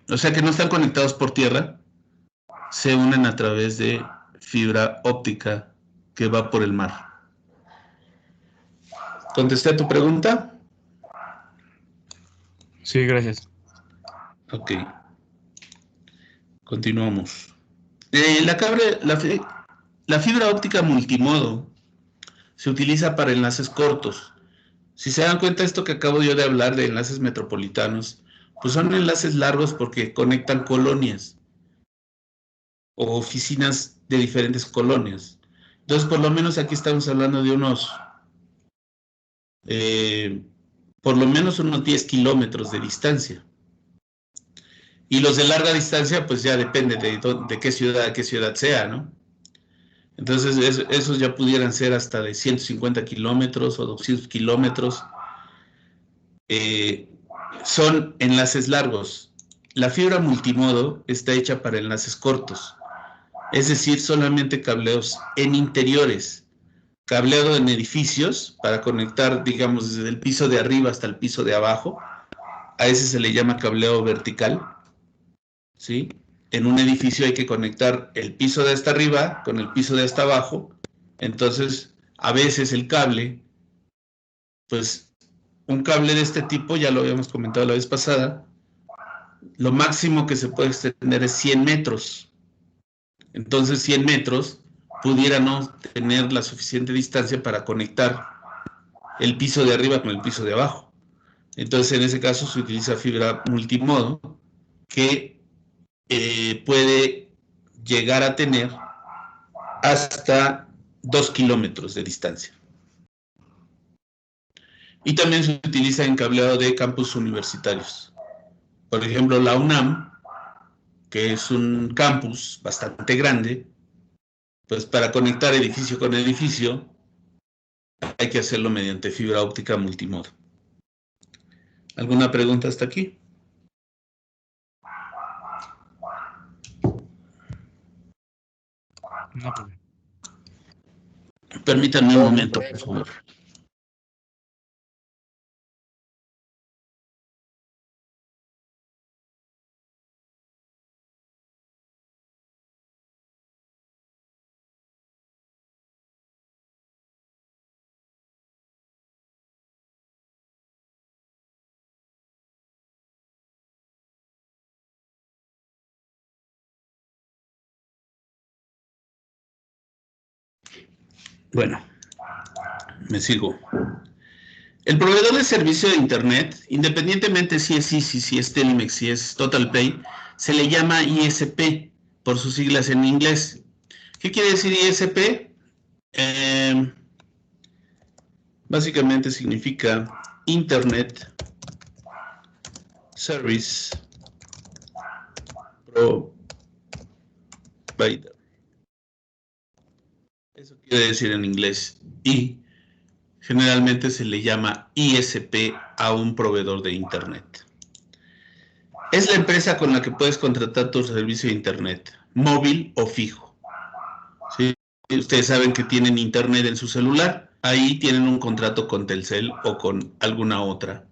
o sea, que no están conectados por tierra, se unen a través de fibra óptica que va por el mar. ¿Contesté a tu pregunta? Sí, gracias. Ok. Continuamos. La fibra óptica multimodo se utiliza para enlaces cortos. Si se dan cuenta, esto que acabo yo de hablar de enlaces metropolitanos, pues son enlaces largos porque conectan colonias o oficinas de diferentes colonias. Entonces, por lo menos aquí estamos hablando de unos, por lo menos unos 10 kilómetros de distancia. Y los de larga distancia, pues ya depende de qué ciudad sea, ¿no? Entonces, esos ya pudieran ser hasta de 150 kilómetros o 200 kilómetros. Son enlaces largos. La fibra multimodo está hecha para enlaces cortos, es decir, solamente cableos en interiores, cableado en edificios para conectar, digamos, desde el piso de arriba hasta el piso de abajo. A ese se le llama cableado vertical, ¿sí? En un edificio hay que conectar el piso de hasta arriba con el piso de hasta abajo. Entonces, a veces el cable, pues, un cable de este tipo, ya lo habíamos comentado la vez pasada, lo máximo que se puede extender es 100 metros. Entonces, 100 metros pudiéramos tener la suficiente distancia para conectar el piso de arriba con el piso de abajo. Entonces, en ese caso se utiliza fibra multimodo que puede llegar a tener hasta 2 kilómetros de distancia. Y también se utiliza en cableado de campus universitarios. Por ejemplo, la UNAM, que es un campus bastante grande, pues para conectar edificio con edificio hay que hacerlo mediante fibra óptica multimodo. ¿Alguna pregunta hasta aquí? No, profe. Permítanme un momento, por favor. Bueno, me sigo. El proveedor de servicio de Internet, independientemente si es Easy, si es Telmex, si es TotalPay, se le llama ISP, por sus siglas en inglés. ¿Qué quiere decir ISP? Básicamente significa Internet Service Provider. Eso quiere decir en inglés. Y generalmente se le llama ISP a un proveedor de Internet. Es la empresa con la que puedes contratar tu servicio de Internet, móvil o fijo. ¿Sí? Ustedes saben que tienen Internet en su celular. Ahí tienen un contrato con Telcel o con alguna otra.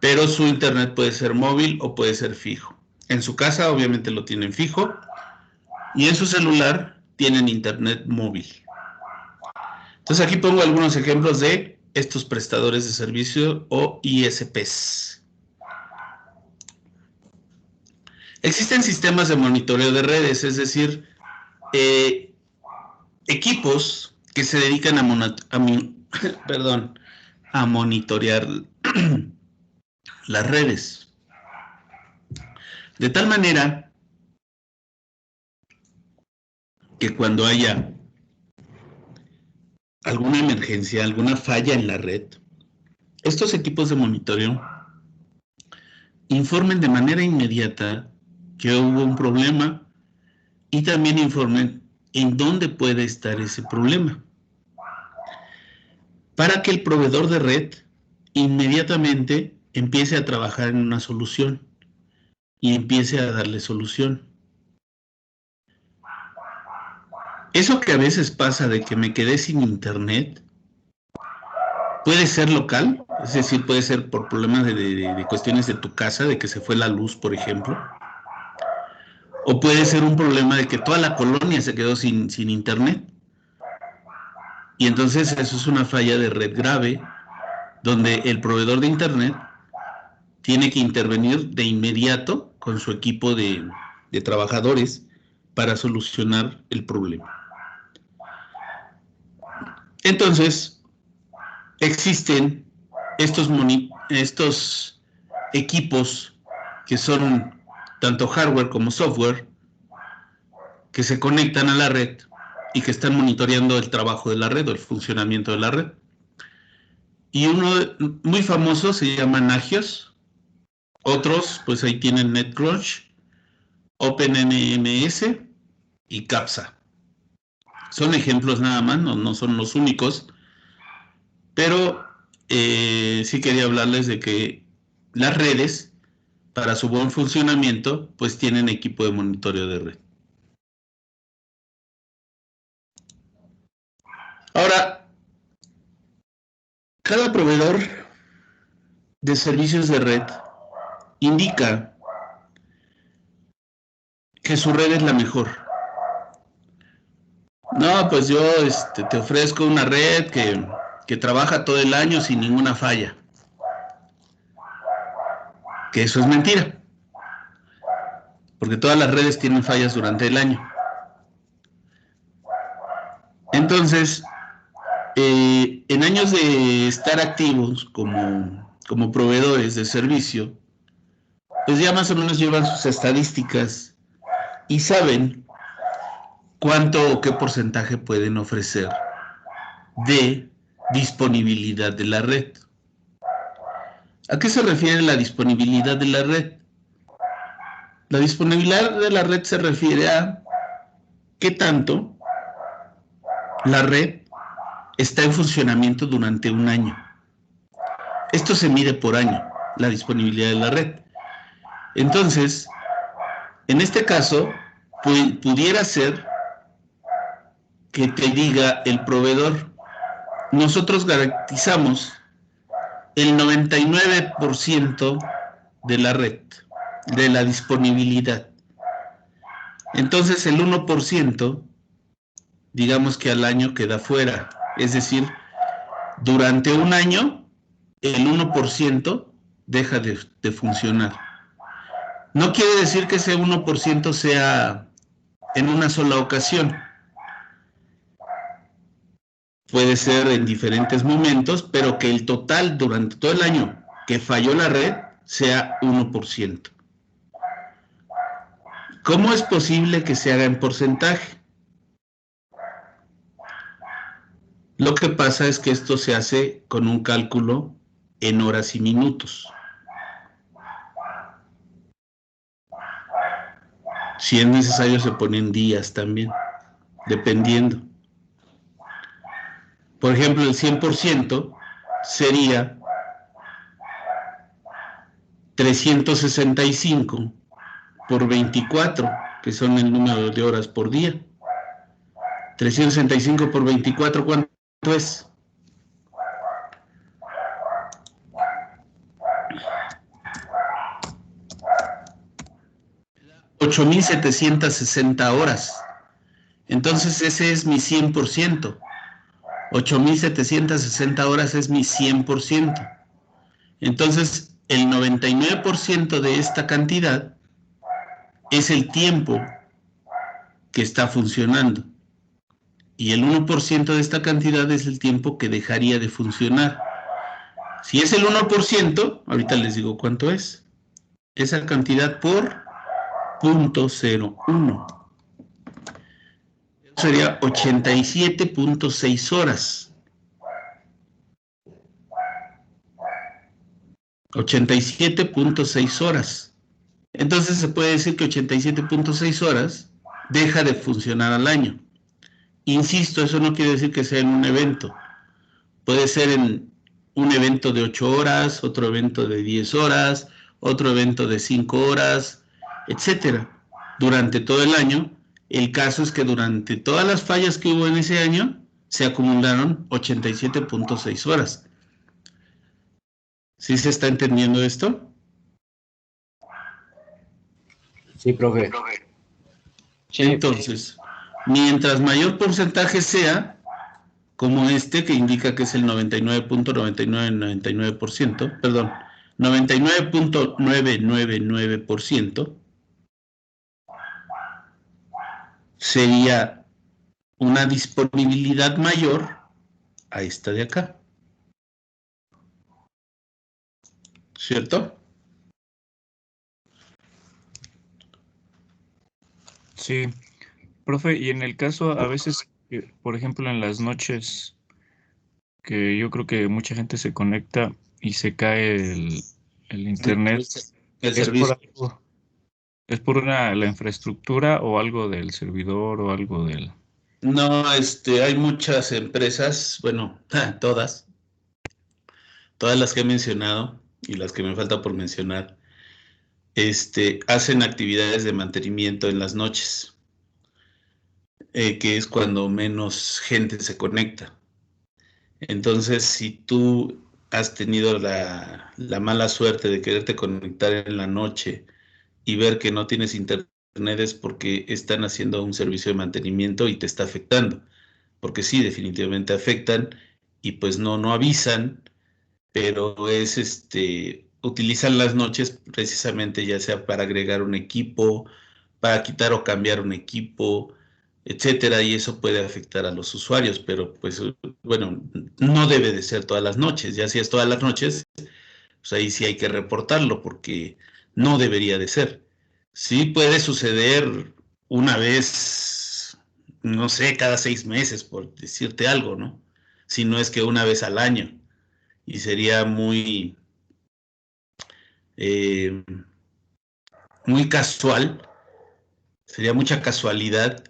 Pero su Internet puede ser móvil o puede ser fijo. En su casa obviamente lo tienen fijo y en su celular tienen Internet móvil. Entonces aquí pongo algunos ejemplos de estos prestadores de servicio o ISPs. Existen sistemas de monitoreo de redes, es decir, equipos que se dedican a monitorear las redes. De tal manera que cuando haya alguna emergencia, alguna falla en la red, estos equipos de monitoreo informen de manera inmediata que hubo un problema y también informen en dónde puede estar ese problema, para que el proveedor de red inmediatamente empiece a trabajar en una solución y empiece a darle solución. Eso que a veces pasa de que me quedé sin internet, puede ser local, es decir, puede ser por problemas de cuestiones de tu casa, de que se fue la luz, por ejemplo, o puede ser un problema de que toda la colonia se quedó sin internet. Y entonces eso es una falla de red grave, donde el proveedor de internet tiene que intervenir de inmediato con su equipo de trabajadores para solucionar el problema. Entonces, existen estos equipos que son tanto hardware como software que se conectan a la red y que están monitoreando el trabajo de la red o el funcionamiento de la red. Y uno muy famoso se llama Nagios. Otros, pues ahí tienen NetCrunch, OpenNMS y CAPSA. Son ejemplos nada más, no son los únicos, pero sí quería hablarles de que las redes, para su buen funcionamiento, pues tienen equipo de monitoreo de red. Ahora, cada proveedor de servicios de red indica que su red es la mejor. No, pues yo te ofrezco una red que trabaja todo el año sin ninguna falla. Que eso es mentira. Porque todas las redes tienen fallas durante el año. Entonces, en años de estar activos como proveedores de servicio, pues ya más o menos llevan sus estadísticas y saben cuánto o qué porcentaje pueden ofrecer de disponibilidad de la red. ¿A qué se refiere la disponibilidad de la red? La disponibilidad de la red se refiere a qué tanto la red está en funcionamiento durante un año. Esto se mide por año, la disponibilidad de la red. Entonces, en este caso, pudiera ser que te diga el proveedor, nosotros garantizamos el 99% de la red, de la disponibilidad. Entonces el 1%, digamos que al año queda fuera. Es decir, durante un año, el 1% deja de funcionar. No quiere decir que ese 1% sea en una sola ocasión. Puede ser en diferentes momentos, pero que el total durante todo el año que falló la red sea 1%. ¿Cómo es posible que se haga en porcentaje? Lo que pasa es que esto se hace con un cálculo en horas y minutos. Si es necesario se ponen días también, dependiendo. Por ejemplo, el 100% sería 365 por 24, que son el número de horas por día. 365 por 24, ¿cuánto es? $8,760 horas. Entonces ese es mi 100%. 8,760 horas es mi 100%. Entonces el 99% de esta cantidad es el tiempo que está funcionando. Y el 1% de esta cantidad es el tiempo que dejaría de funcionar. Si es el 1%, ahorita les digo cuánto es. Esa cantidad por 0.01. Sería 87.6 horas. 87.6 horas. Entonces se puede decir que 87.6 horas deja de funcionar al año. Insisto, eso no quiere decir que sea en un evento. Puede ser en un evento de 8 horas, otro evento de 10 horas, otro evento de 5 horas, etcétera. Durante todo el año, el caso es que durante todas las fallas que hubo en ese año, se acumularon 87.6 horas. ¿Sí se está entendiendo esto? Sí, profe. Entonces, mientras mayor porcentaje sea, como este que indica que es el 99.9999%, perdón, 99.999%, sería una disponibilidad mayor a esta de acá. ¿Cierto? Sí, profe, y en el caso a veces, por ejemplo, en las noches, que yo creo que mucha gente se conecta y se cae el internet, El ¿es por servicio. algo, es por la infraestructura o algo del servidor o algo del... No, hay muchas empresas, bueno, todas las que he mencionado y las que me falta por mencionar, hacen actividades de mantenimiento en las noches, que es cuando menos gente se conecta. Entonces, si tú has tenido la mala suerte de quererte conectar en la noche y ver que no tienes internet, es porque están haciendo un servicio de mantenimiento y te está afectando. Porque sí, definitivamente afectan y pues no avisan, pero utilizan las noches precisamente ya sea para agregar un equipo, para quitar o cambiar un equipo, etcétera, y eso puede afectar a los usuarios, pero pues bueno, no debe de ser todas las noches, ya si es todas las noches, pues ahí sí hay que reportarlo porque no debería de ser. Sí puede suceder una vez, no sé, cada 6 meses, por decirte algo, ¿no? Si no es que una vez al año, y sería eh, muy casual, sería mucha casualidad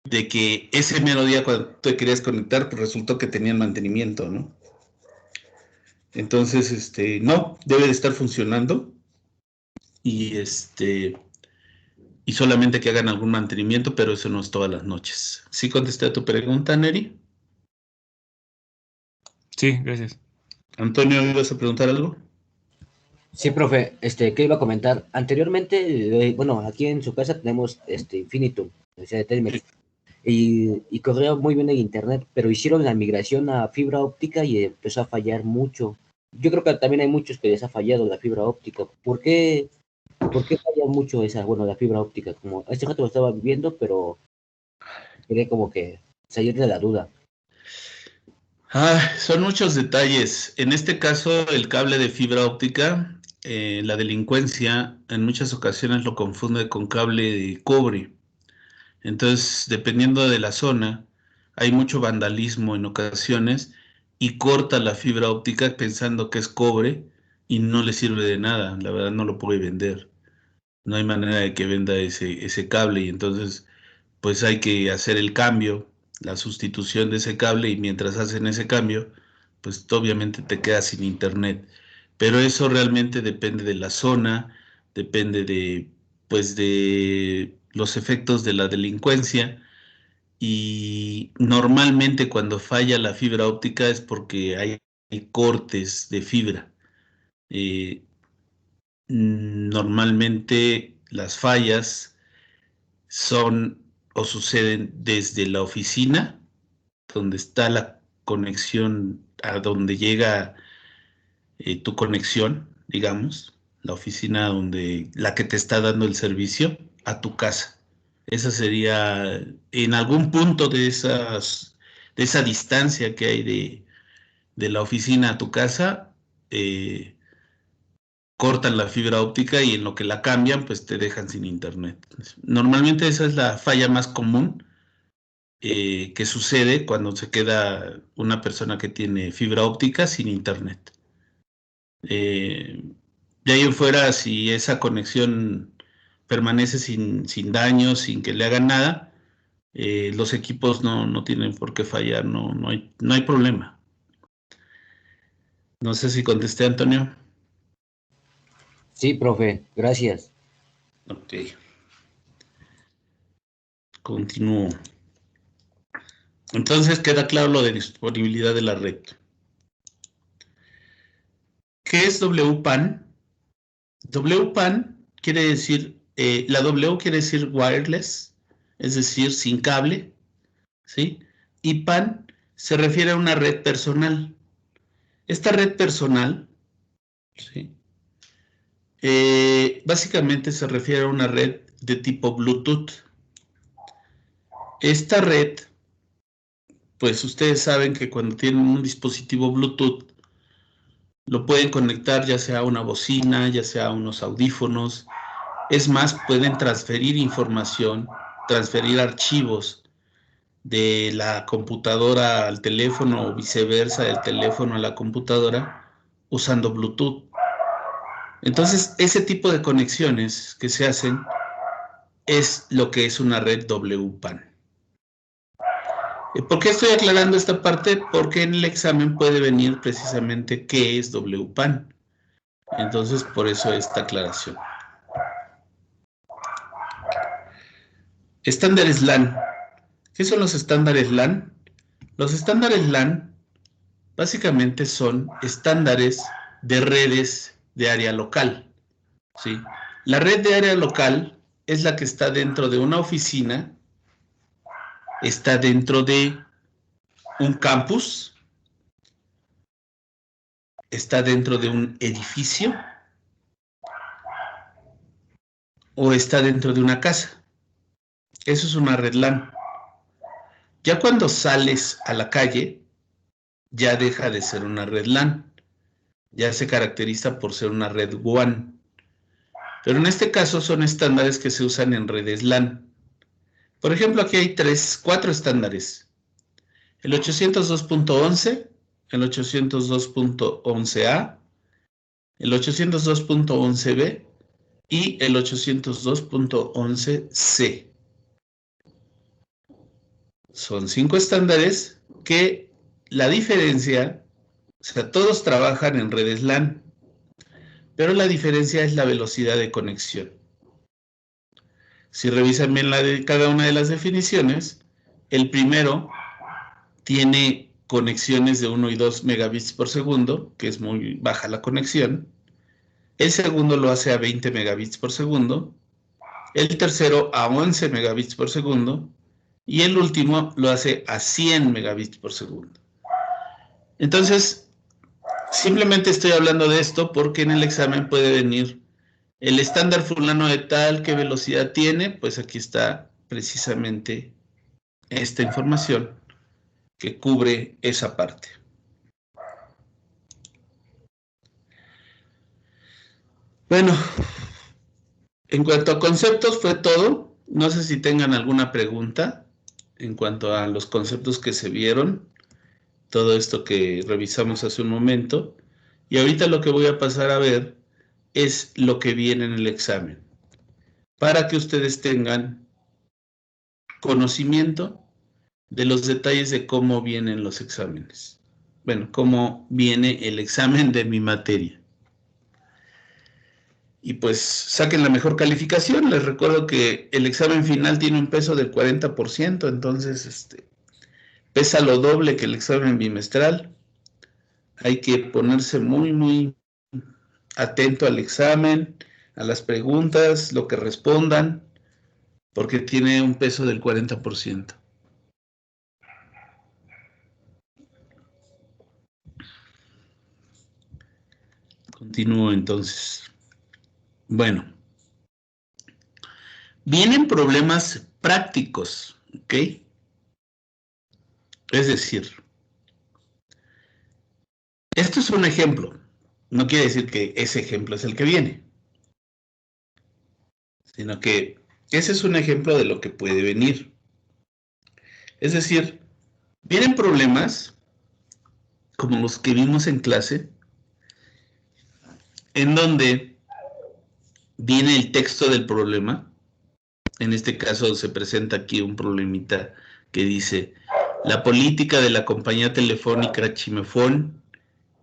de que ese mero día cuando te querías conectar, pues resultó que tenían mantenimiento, ¿no? Entonces, no, debe de estar funcionando y y solamente que hagan algún mantenimiento, pero eso no es todas las noches. ¿Sí contesté a tu pregunta, Neri? Sí, gracias. Antonio, ¿ibas a preguntar algo? Sí, profe, ¿qué iba a comentar? Anteriormente, bueno, aquí en su casa tenemos Infinitum, o sea, de Telmex, y corría muy bien el internet, pero hicieron la migración a fibra óptica y empezó a fallar mucho. Yo creo que también hay muchos que les ha fallado la fibra óptica. ¿Por qué falla mucho esa, bueno, la fibra óptica? Como este rato lo estaba viendo, pero quería como que salir de la duda. Son muchos detalles. En este caso, el cable de fibra óptica, la delincuencia en muchas ocasiones lo confunde con cable de cobre. Entonces, dependiendo de la zona, hay mucho vandalismo en ocasiones y corta la fibra óptica pensando que es cobre y no le sirve de nada. La verdad no lo puede vender. No hay manera de que venda ese cable y entonces pues hay que hacer el cambio, la sustitución de ese cable y mientras hacen ese cambio, pues obviamente te quedas sin internet. Pero eso realmente depende de la zona, depende pues de los efectos de la delincuencia y normalmente cuando falla la fibra óptica es porque hay cortes de fibra. Eh, Normalmente las fallas son o suceden desde la oficina, donde está la conexión, a donde llega tu conexión, digamos, la oficina donde la que te está dando el servicio, a tu casa. Esa sería en algún punto de esa distancia que hay de la oficina a tu casa, eh, cortan la fibra óptica y en lo que la cambian, pues te dejan sin internet. Normalmente esa es la falla más común que sucede cuando se queda una persona que tiene fibra óptica sin internet. De ahí en fuera, si esa conexión permanece sin daños, sin que le hagan nada, los equipos no tienen por qué fallar, no hay problema. No sé si contesté, Antonio. Sí, profe, gracias. Ok. Continúo. Entonces queda claro lo de disponibilidad de la red. ¿Qué es WPAN? WPAN quiere decir, la W quiere decir wireless, es decir, sin cable, ¿sí? Y PAN se refiere a una red personal. Esta red personal, ¿sí? Básicamente se refiere a una red de tipo Bluetooth. Esta red pues ustedes saben que cuando tienen un dispositivo Bluetooth, lo pueden conectar ya sea a una bocina, ya sea a unos audífonos. Es más, pueden transferir información, transferir archivos de la computadora al teléfono o viceversa, del teléfono a la computadora, usando Bluetooth. Entonces, ese tipo de conexiones que se hacen es lo que es una red WPAN. ¿Por qué estoy aclarando esta parte? Porque en el examen puede venir precisamente qué es WPAN. Entonces, por eso esta aclaración. Estándares LAN. ¿Qué son los estándares LAN? Los estándares LAN básicamente son estándares de redes de área local, ¿sí? La red de área local es la que está dentro de una oficina, está dentro de un campus, está dentro de un edificio o está dentro de una casa. Eso es una red LAN. Ya cuando sales a la calle, ya deja de ser una red LAN. Ya se caracteriza por ser una red WAN. Pero en este caso son estándares que se usan en redes LAN. Por ejemplo, aquí hay 4 estándares. El 802.11, el 802.11a, el 802.11b y el 802.11c. Son 5 estándares que la diferencia, o sea, todos trabajan en redes LAN, pero la diferencia es la velocidad de conexión. Si revisan bien cada una de las definiciones, el primero tiene conexiones de 1 y 2 megabits por segundo, que es muy baja la conexión. El segundo lo hace a 20 megabits por segundo. El tercero a 11 megabits por segundo. Y el último lo hace a 100 megabits por segundo. Entonces, simplemente estoy hablando de esto porque en el examen puede venir el estándar fulano de tal, ¿qué velocidad tiene? Pues aquí está precisamente esta información que cubre esa parte. Bueno, en cuanto a conceptos fue todo. No sé si tengan alguna pregunta en cuanto a los conceptos que se vieron, todo esto que revisamos hace un momento. Y ahorita lo que voy a pasar a ver es lo que viene en el examen, para que ustedes tengan conocimiento de los detalles de cómo vienen los exámenes. Bueno, cómo viene el examen de mi materia. Y pues saquen la mejor calificación. Les recuerdo que el examen final tiene un peso del 40%, entonces pesa lo doble que el examen bimestral. Hay que ponerse muy, muy atento al examen, a las preguntas, lo que respondan, porque tiene un peso del 40%. Continúo entonces. Bueno, vienen problemas prácticos, ¿ok? Es decir, esto es un ejemplo. No quiere decir que ese ejemplo es el que viene, sino que ese es un ejemplo de lo que puede venir. Es decir, vienen problemas como los que vimos en clase, en donde viene el texto del problema. En este caso se presenta aquí un problemita que dice: la política de la compañía telefónica Chimefón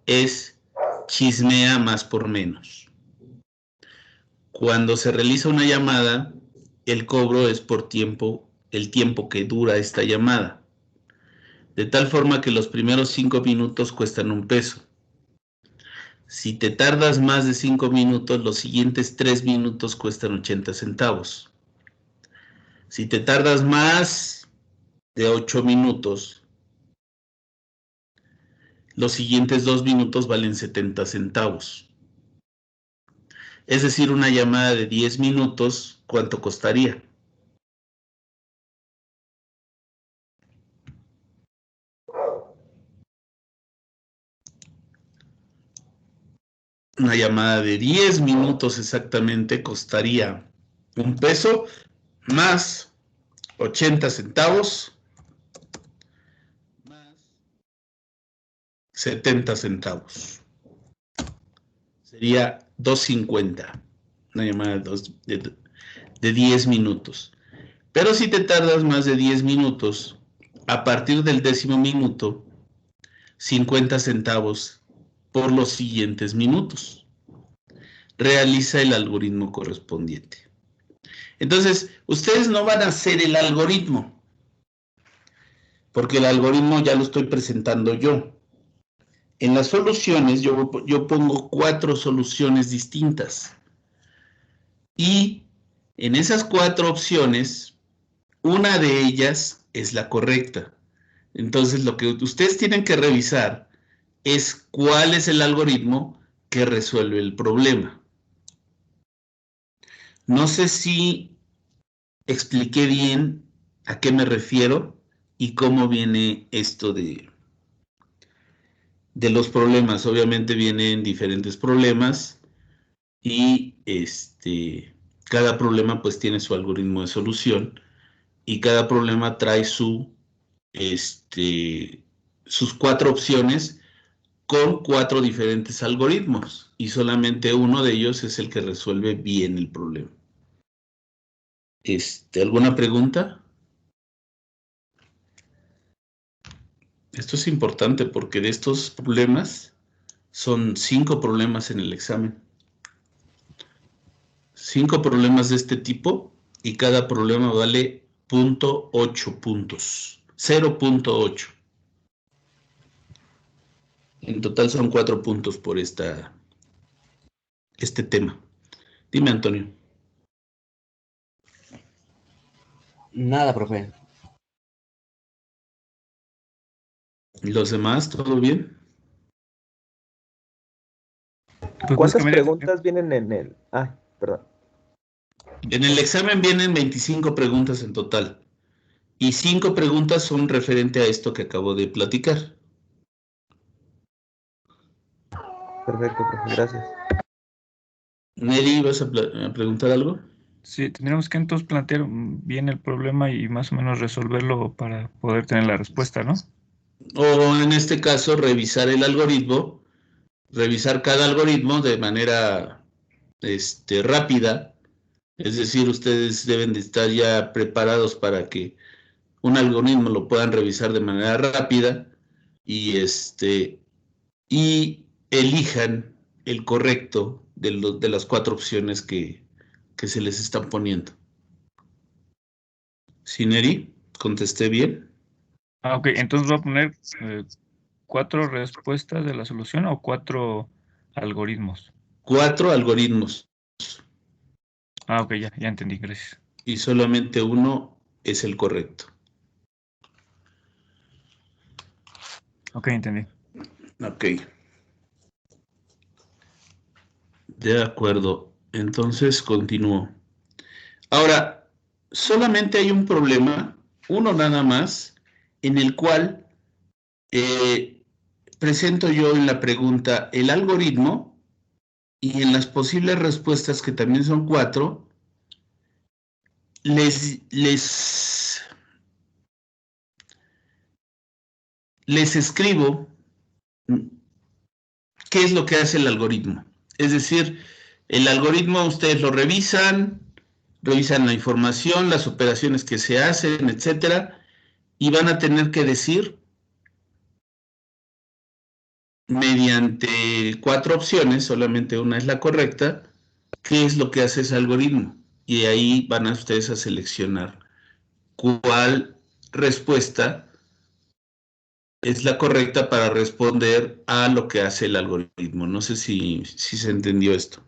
es chismea más por menos. Cuando se realiza una llamada, el cobro es por tiempo, el tiempo que dura esta llamada, de tal forma que los primeros 5 minutos cuestan 1 peso. Si te tardas más de 5 minutos, los siguientes 3 minutos cuestan 80 centavos. Si te tardas más de 8 minutos, los siguientes 2 minutos valen 70 centavos. Es decir, una llamada de 10 minutos, ¿cuánto costaría? Una llamada de 10 minutos exactamente costaría 1 peso más 80 centavos más 70 centavos. Sería 2.50. Una llamada de 10 minutos. Pero si te tardas más de 10 minutos, a partir del 10º minuto, 50 centavos por los siguientes minutos. Realiza el algoritmo correspondiente. Entonces, ustedes no van a hacer el algoritmo, porque el algoritmo ya lo estoy presentando yo. En las soluciones, yo pongo 4 soluciones distintas. Y en esas 4 opciones, una de ellas es la correcta. Entonces, lo que ustedes tienen que revisar es cuál es el algoritmo que resuelve el problema. No sé si expliqué bien a qué me refiero y cómo viene esto de los problemas. Obviamente vienen diferentes problemas y cada problema pues tiene su algoritmo de solución y cada problema trae sus 4 opciones con 4 diferentes algoritmos y solamente uno de ellos es el que resuelve bien el problema. ¿Alguna pregunta? Esto es importante porque de estos problemas son 5 problemas en el examen. 5 problemas de este tipo y cada problema vale 0.8 puntos. 0.8. En total son 4 puntos por este tema. Dime, Antonio. Nada, profe. ¿Los demás, todo bien? ¿Cuántas preguntas vienen en el...? Ah, perdón. En el examen vienen 25 preguntas en total. Y 5 preguntas son referente a esto que acabo de platicar. Perfecto, profe, gracias. Nelly, ¿vas a preguntar algo? Sí, tendríamos que entonces plantear bien el problema y más o menos resolverlo para poder tener la respuesta, ¿no? O en este caso, revisar el algoritmo, revisar cada algoritmo de manera rápida. Es decir, ustedes deben de estar ya preparados para que un algoritmo lo puedan revisar de manera rápida y elijan el correcto de las 4 opciones que se les están poniendo. ¿Sineri? ¿Contesté bien? Ah, ok, entonces voy a poner 4 respuestas de la solución o 4 algoritmos. 4 algoritmos. Ah, ok, ya entendí, gracias. Y solamente uno es el correcto. Ok, entendí. Ok. De acuerdo. Entonces continúo. Ahora, solamente hay un problema, uno nada más, en el cual presento yo en la pregunta el algoritmo y en las posibles respuestas, que también son 4, les escribo qué es lo que hace el algoritmo. Es decir, el algoritmo ustedes lo revisan la información, las operaciones que se hacen, etcétera, y van a tener que decir mediante 4 opciones, solamente una es la correcta, qué es lo que hace ese algoritmo. Y de ahí van a ustedes a seleccionar cuál respuesta es la correcta para responder a lo que hace el algoritmo. No sé si se entendió esto.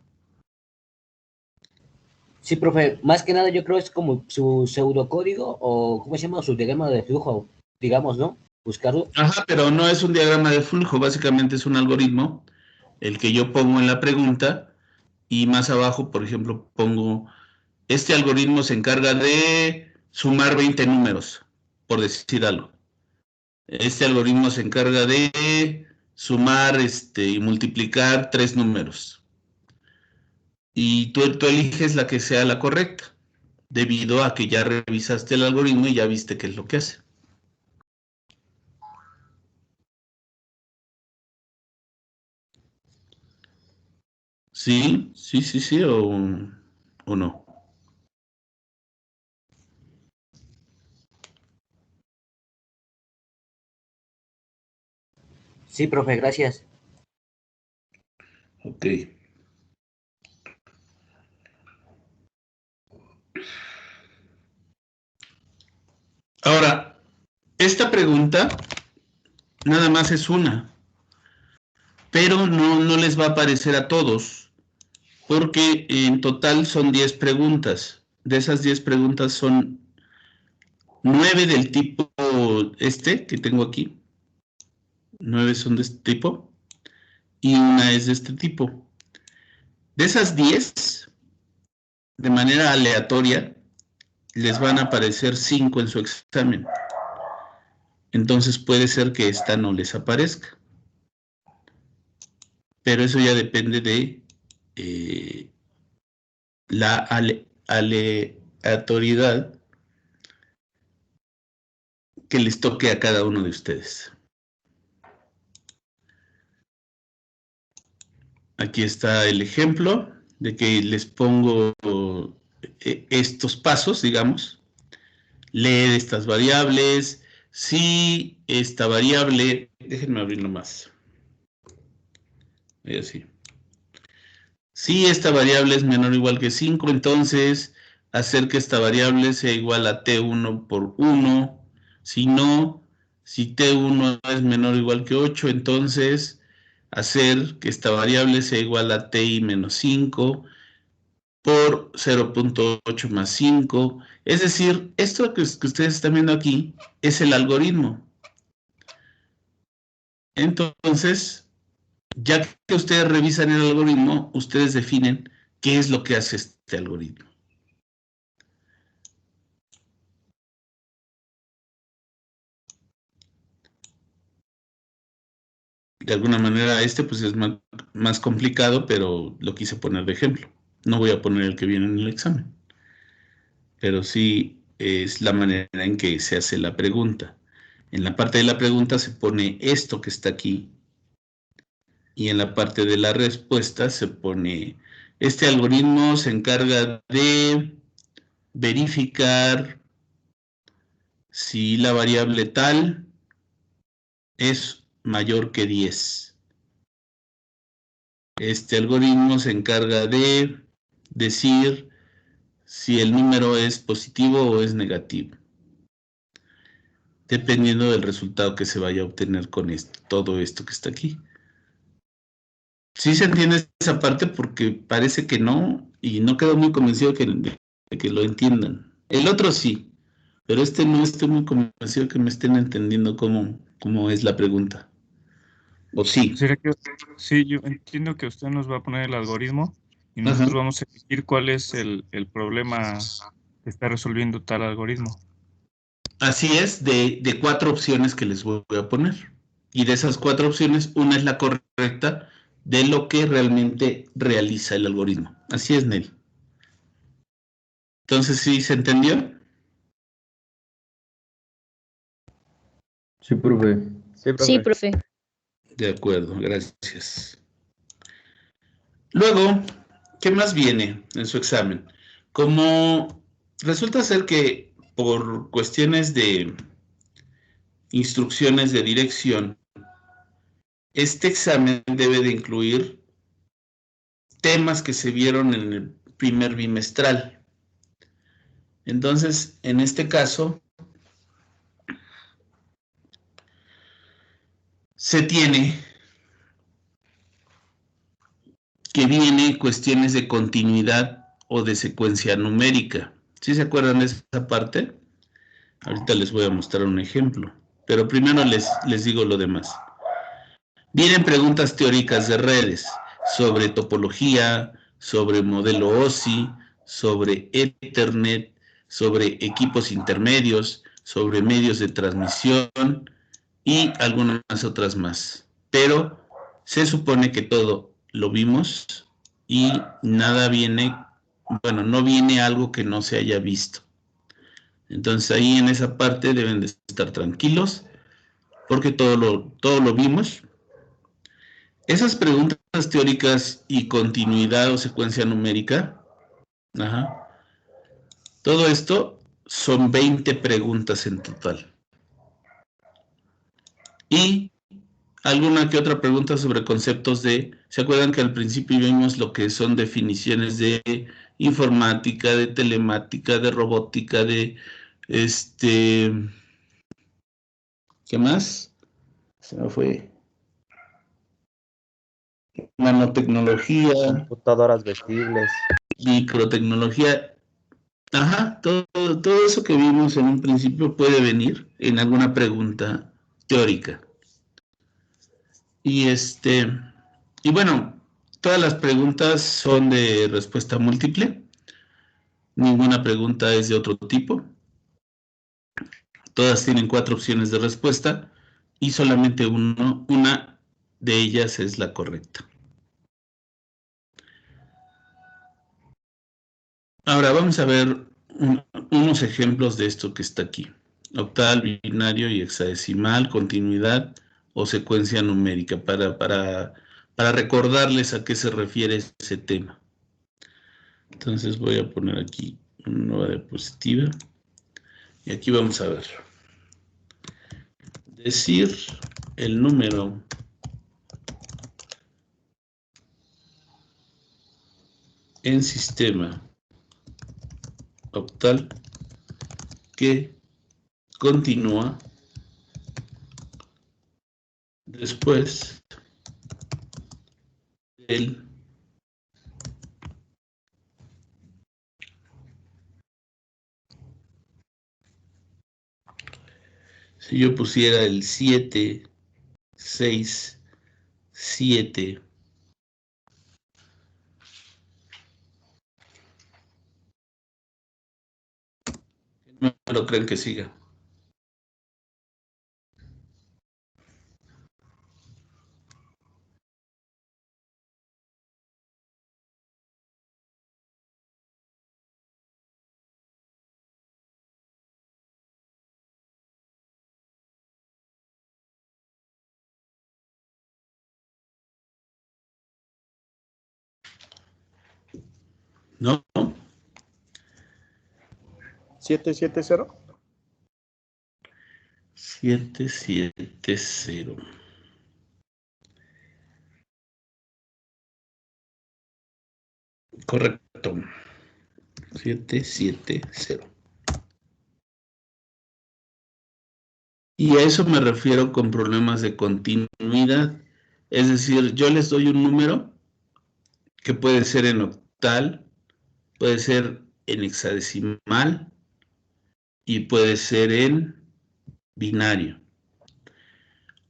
Sí, profe, más que nada yo creo es como su pseudocódigo o, ¿cómo se llama? Su diagrama de flujo, digamos, ¿no? Buscarlo. Ajá, pero no es un diagrama de flujo, básicamente es un algoritmo, el que yo pongo en la pregunta, y más abajo, por ejemplo, pongo, este algoritmo se encarga de sumar 20 números, por decir algo. Este algoritmo se encarga de sumar y multiplicar 3 números. Y tú eliges la que sea la correcta, debido a que ya revisaste el algoritmo y ya viste qué es lo que hace. Sí, o no. Sí, profe, gracias. Ok. Ahora, esta pregunta nada más es una, pero no les va a aparecer a todos, porque en total son 10 preguntas. De esas 10 preguntas son 9 del tipo que tengo aquí. 9 son de este tipo y una es de este tipo. De esas 10, de manera aleatoria, les van a aparecer 5 en su examen. Entonces puede ser que esta no les aparezca. Pero eso ya depende de la aleatoriedad que les toque a cada uno de ustedes. Aquí está el ejemplo de que les pongo estos pasos, digamos. Lee estas variables. Si esta variable, déjenme abrirlo más. Así. Si esta variable es menor o igual que 5, entonces hacer que esta variable sea igual a t1 por 1. Si no, si t1 es menor o igual que 8, entonces hacer que esta variable sea igual a ti menos 5 por 0.8 más 5. Es decir, esto que ustedes están viendo aquí es el algoritmo. Entonces, ya que ustedes revisan el algoritmo, ustedes definen qué es lo que hace este algoritmo. De alguna manera pues es más complicado, pero lo quise poner de ejemplo. No voy a poner el que viene en el examen. Pero sí es la manera en que se hace la pregunta. En la parte de la pregunta se pone esto que está aquí. Y en la parte de la respuesta se pone, este algoritmo se encarga de verificar si la variable tal es mayor que 10. Este algoritmo se encarga de decir si el número es positivo o es negativo, dependiendo del resultado que se vaya a obtener con todo esto que está aquí. Sí se entiende esa parte porque parece que no, y no quedo muy convencido de que lo entiendan. El otro sí, pero no estoy muy convencido que me estén entendiendo cómo es la pregunta. ¿O sí? Sí, yo entiendo que usted nos va a poner el algoritmo y nosotros vamos a elegir cuál es el problema que está resolviendo tal algoritmo. Así es, de 4 opciones que les voy a poner. Y de esas 4 opciones, una es la correcta de lo que realmente realiza el algoritmo. Así es, Nelly. Entonces, ¿sí se entendió? Sí, profe. Sí, profe. De acuerdo, gracias. Luego, ¿qué más viene en su examen? Como resulta ser que por cuestiones de instrucciones de dirección, este examen debe de incluir temas que se vieron en el primer bimestral. Entonces, en este caso, se tiene que viene cuestiones de continuidad o de secuencia numérica. ¿Sí se acuerdan de esa parte? Ahorita les voy a mostrar un ejemplo, pero primero les digo lo demás. Vienen preguntas teóricas de redes sobre topología, sobre modelo OSI, sobre Ethernet, sobre equipos intermedios, sobre medios de transmisión y algunas otras más. pero se supone que todo lo vimos y nada viene, bueno, no viene algo que no se haya visto. Entonces ahí en esa parte deben de estar tranquilos porque todo lo vimos. Esas preguntas teóricas y continuidad o secuencia numérica, todo esto son 20 preguntas en total. Y alguna que otra pregunta sobre conceptos ¿se acuerdan que al principio vimos lo que son definiciones de informática, de telemática, de robótica, de ¿qué más? Se me fue. Nanotecnología. Computadoras vestibles. Microtecnología. Todo eso que vimos en un principio puede venir en alguna pregunta teórica. Y bueno, todas las preguntas son de respuesta múltiple. Ninguna pregunta es de otro tipo. Todas tienen 4 opciones de respuesta y solamente una de ellas es la correcta. Ahora vamos a ver unos ejemplos de esto que está aquí. Octal, binario y hexadecimal, continuidad o secuencia numérica, para recordarles a qué se refiere ese tema. Entonces voy a poner aquí una nueva diapositiva. Y aquí vamos a ver. Decir el número en sistema octal que continúa después del si yo pusiera el 7, 6, 7, no me lo creen que siga. ¿No? 770. 770. Correcto. 770. Y a eso me refiero con problemas de continuidad. Es decir, yo les doy un número que puede ser en octal, puede ser en hexadecimal y puede ser en binario.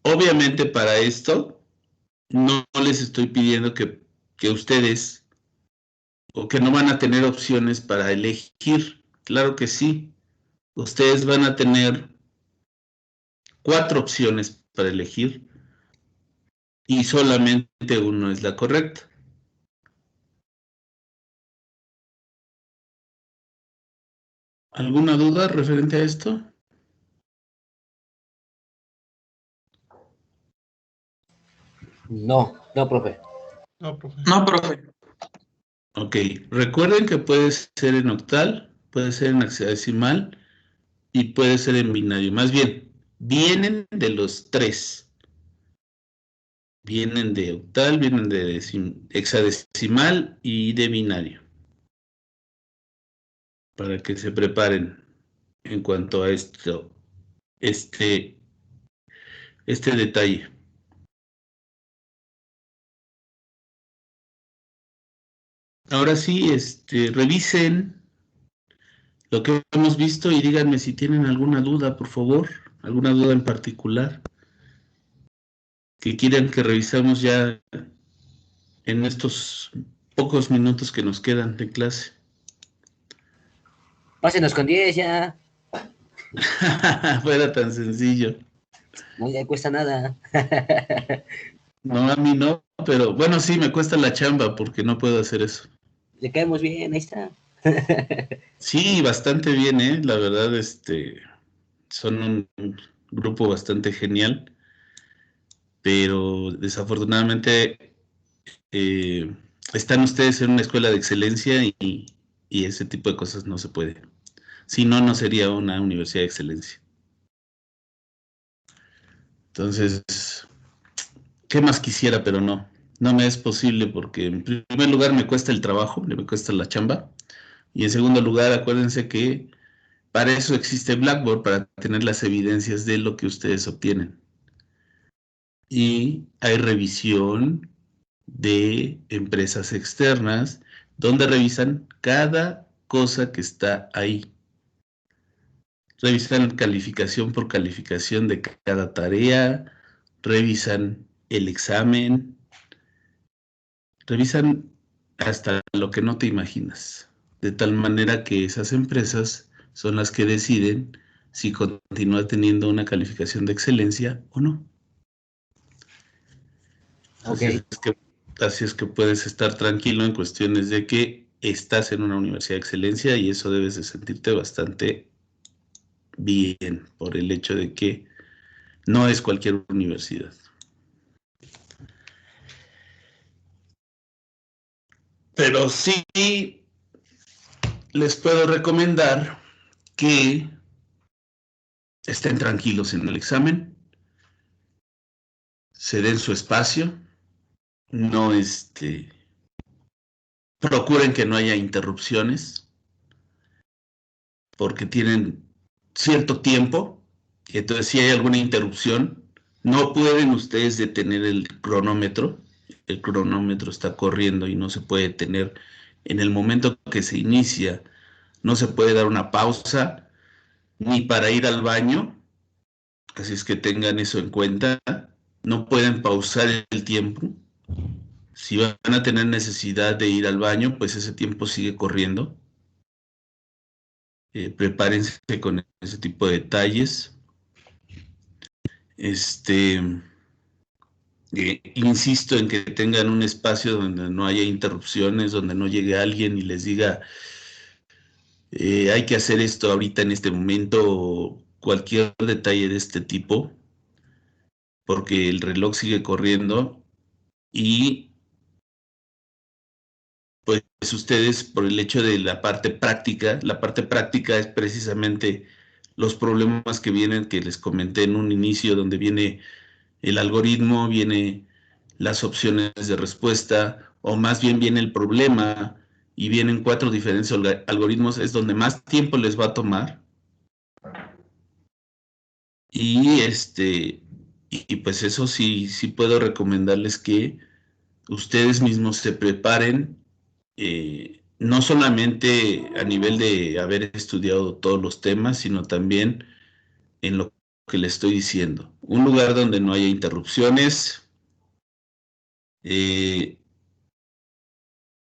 Obviamente para esto no les estoy pidiendo que ustedes o que no van a tener opciones para elegir. Claro que sí. Ustedes van a tener 4 opciones para elegir y solamente una es la correcta. ¿Alguna duda referente a esto? No, profe. No, profe. Ok, recuerden que puede ser en octal, puede ser en hexadecimal y puede ser en binario. Más bien, vienen de los 3. Vienen de octal, vienen de hexadecimal y de binario. Para que se preparen en cuanto a esto, este detalle. Ahora sí, revisen lo que hemos visto y díganme si tienen alguna duda, por favor, alguna duda en particular que quieran que revisamos ya en estos pocos minutos que nos quedan de clase. Pásenos con 10 ya. Fuera tan sencillo. No le cuesta nada. No, a mí no, pero bueno, sí, me cuesta la chamba porque no puedo hacer eso. Le caemos bien, ahí está. Sí, bastante bien, ¿eh? La verdad, son un grupo bastante genial, pero desafortunadamente están ustedes en una escuela de excelencia y ese tipo de cosas no se puede. Si no, no sería una universidad de excelencia. Entonces, ¿qué más quisiera? Pero no, no me es posible porque en primer lugar me cuesta el trabajo, me cuesta la chamba. Y en segundo lugar, acuérdense que para eso existe Blackboard, para tener las evidencias de lo que ustedes obtienen. Y hay revisión de empresas externas donde revisan cada cosa que está ahí. Revisan calificación por calificación de cada tarea, revisan el examen, revisan hasta lo que no te imaginas. De tal manera que esas empresas son las que deciden si continúa teniendo una calificación de excelencia o no. Okay. Así es que puedes estar tranquilo en cuestiones de que estás en una universidad de excelencia y eso debes de sentirte bastante bien por el hecho de que no es cualquier universidad. Pero sí les puedo recomendar que estén tranquilos en el examen, se den su espacio, no procuren que no haya interrupciones, porque tienen cierto tiempo, y entonces si hay alguna interrupción, no pueden ustedes detener el cronómetro está corriendo y no se puede detener en el momento que se inicia, no se puede dar una pausa, ni para ir al baño, así es que tengan eso en cuenta, no pueden pausar el tiempo. Si van a tener necesidad de ir al baño, pues ese tiempo sigue corriendo. Prepárense con ese tipo de detalles. Insisto en que tengan un espacio donde no haya interrupciones, donde no llegue alguien y les diga, hay que hacer esto ahorita en este momento, o cualquier detalle de este tipo, porque el reloj sigue corriendo y pues ustedes, por el hecho de la parte práctica es precisamente los problemas que vienen, que les comenté en un inicio, donde viene el algoritmo, viene las opciones de respuesta, o más bien viene el problema, y vienen 4 diferentes algoritmos, es donde más tiempo les va a tomar. Y pues eso sí puedo recomendarles que ustedes mismos se preparen, no solamente a nivel de haber estudiado todos los temas, sino también en lo que les estoy diciendo. Un lugar donde no haya interrupciones,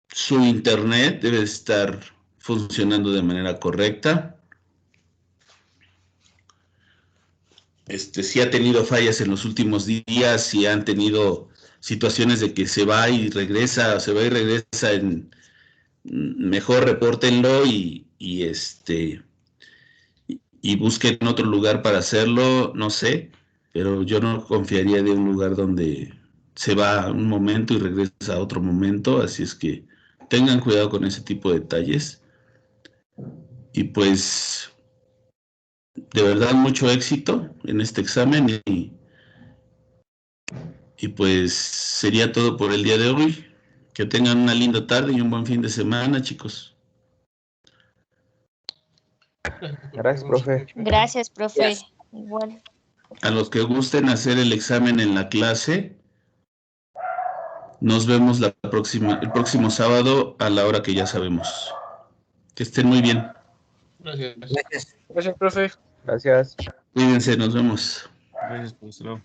su internet debe estar funcionando de manera correcta. Si ha tenido fallas en los últimos días, si han tenido situaciones de que se va y regresa, mejor repórtenlo y busquen otro lugar para hacerlo, no sé, pero yo no confiaría de un lugar donde se va un momento y regresa a otro momento, así es que tengan cuidado con ese tipo de detalles. Y pues, de verdad, mucho éxito en este examen y pues sería todo por el día de hoy. Que tengan una linda tarde y un buen fin de semana, chicos. Gracias, profe. Gracias, profe. Igual. A los que gusten hacer el examen en la clase, nos vemos el próximo sábado a la hora que ya sabemos. Que estén muy bien. Gracias, profe. Gracias. Cuídense, nos vemos. Gracias, profesor.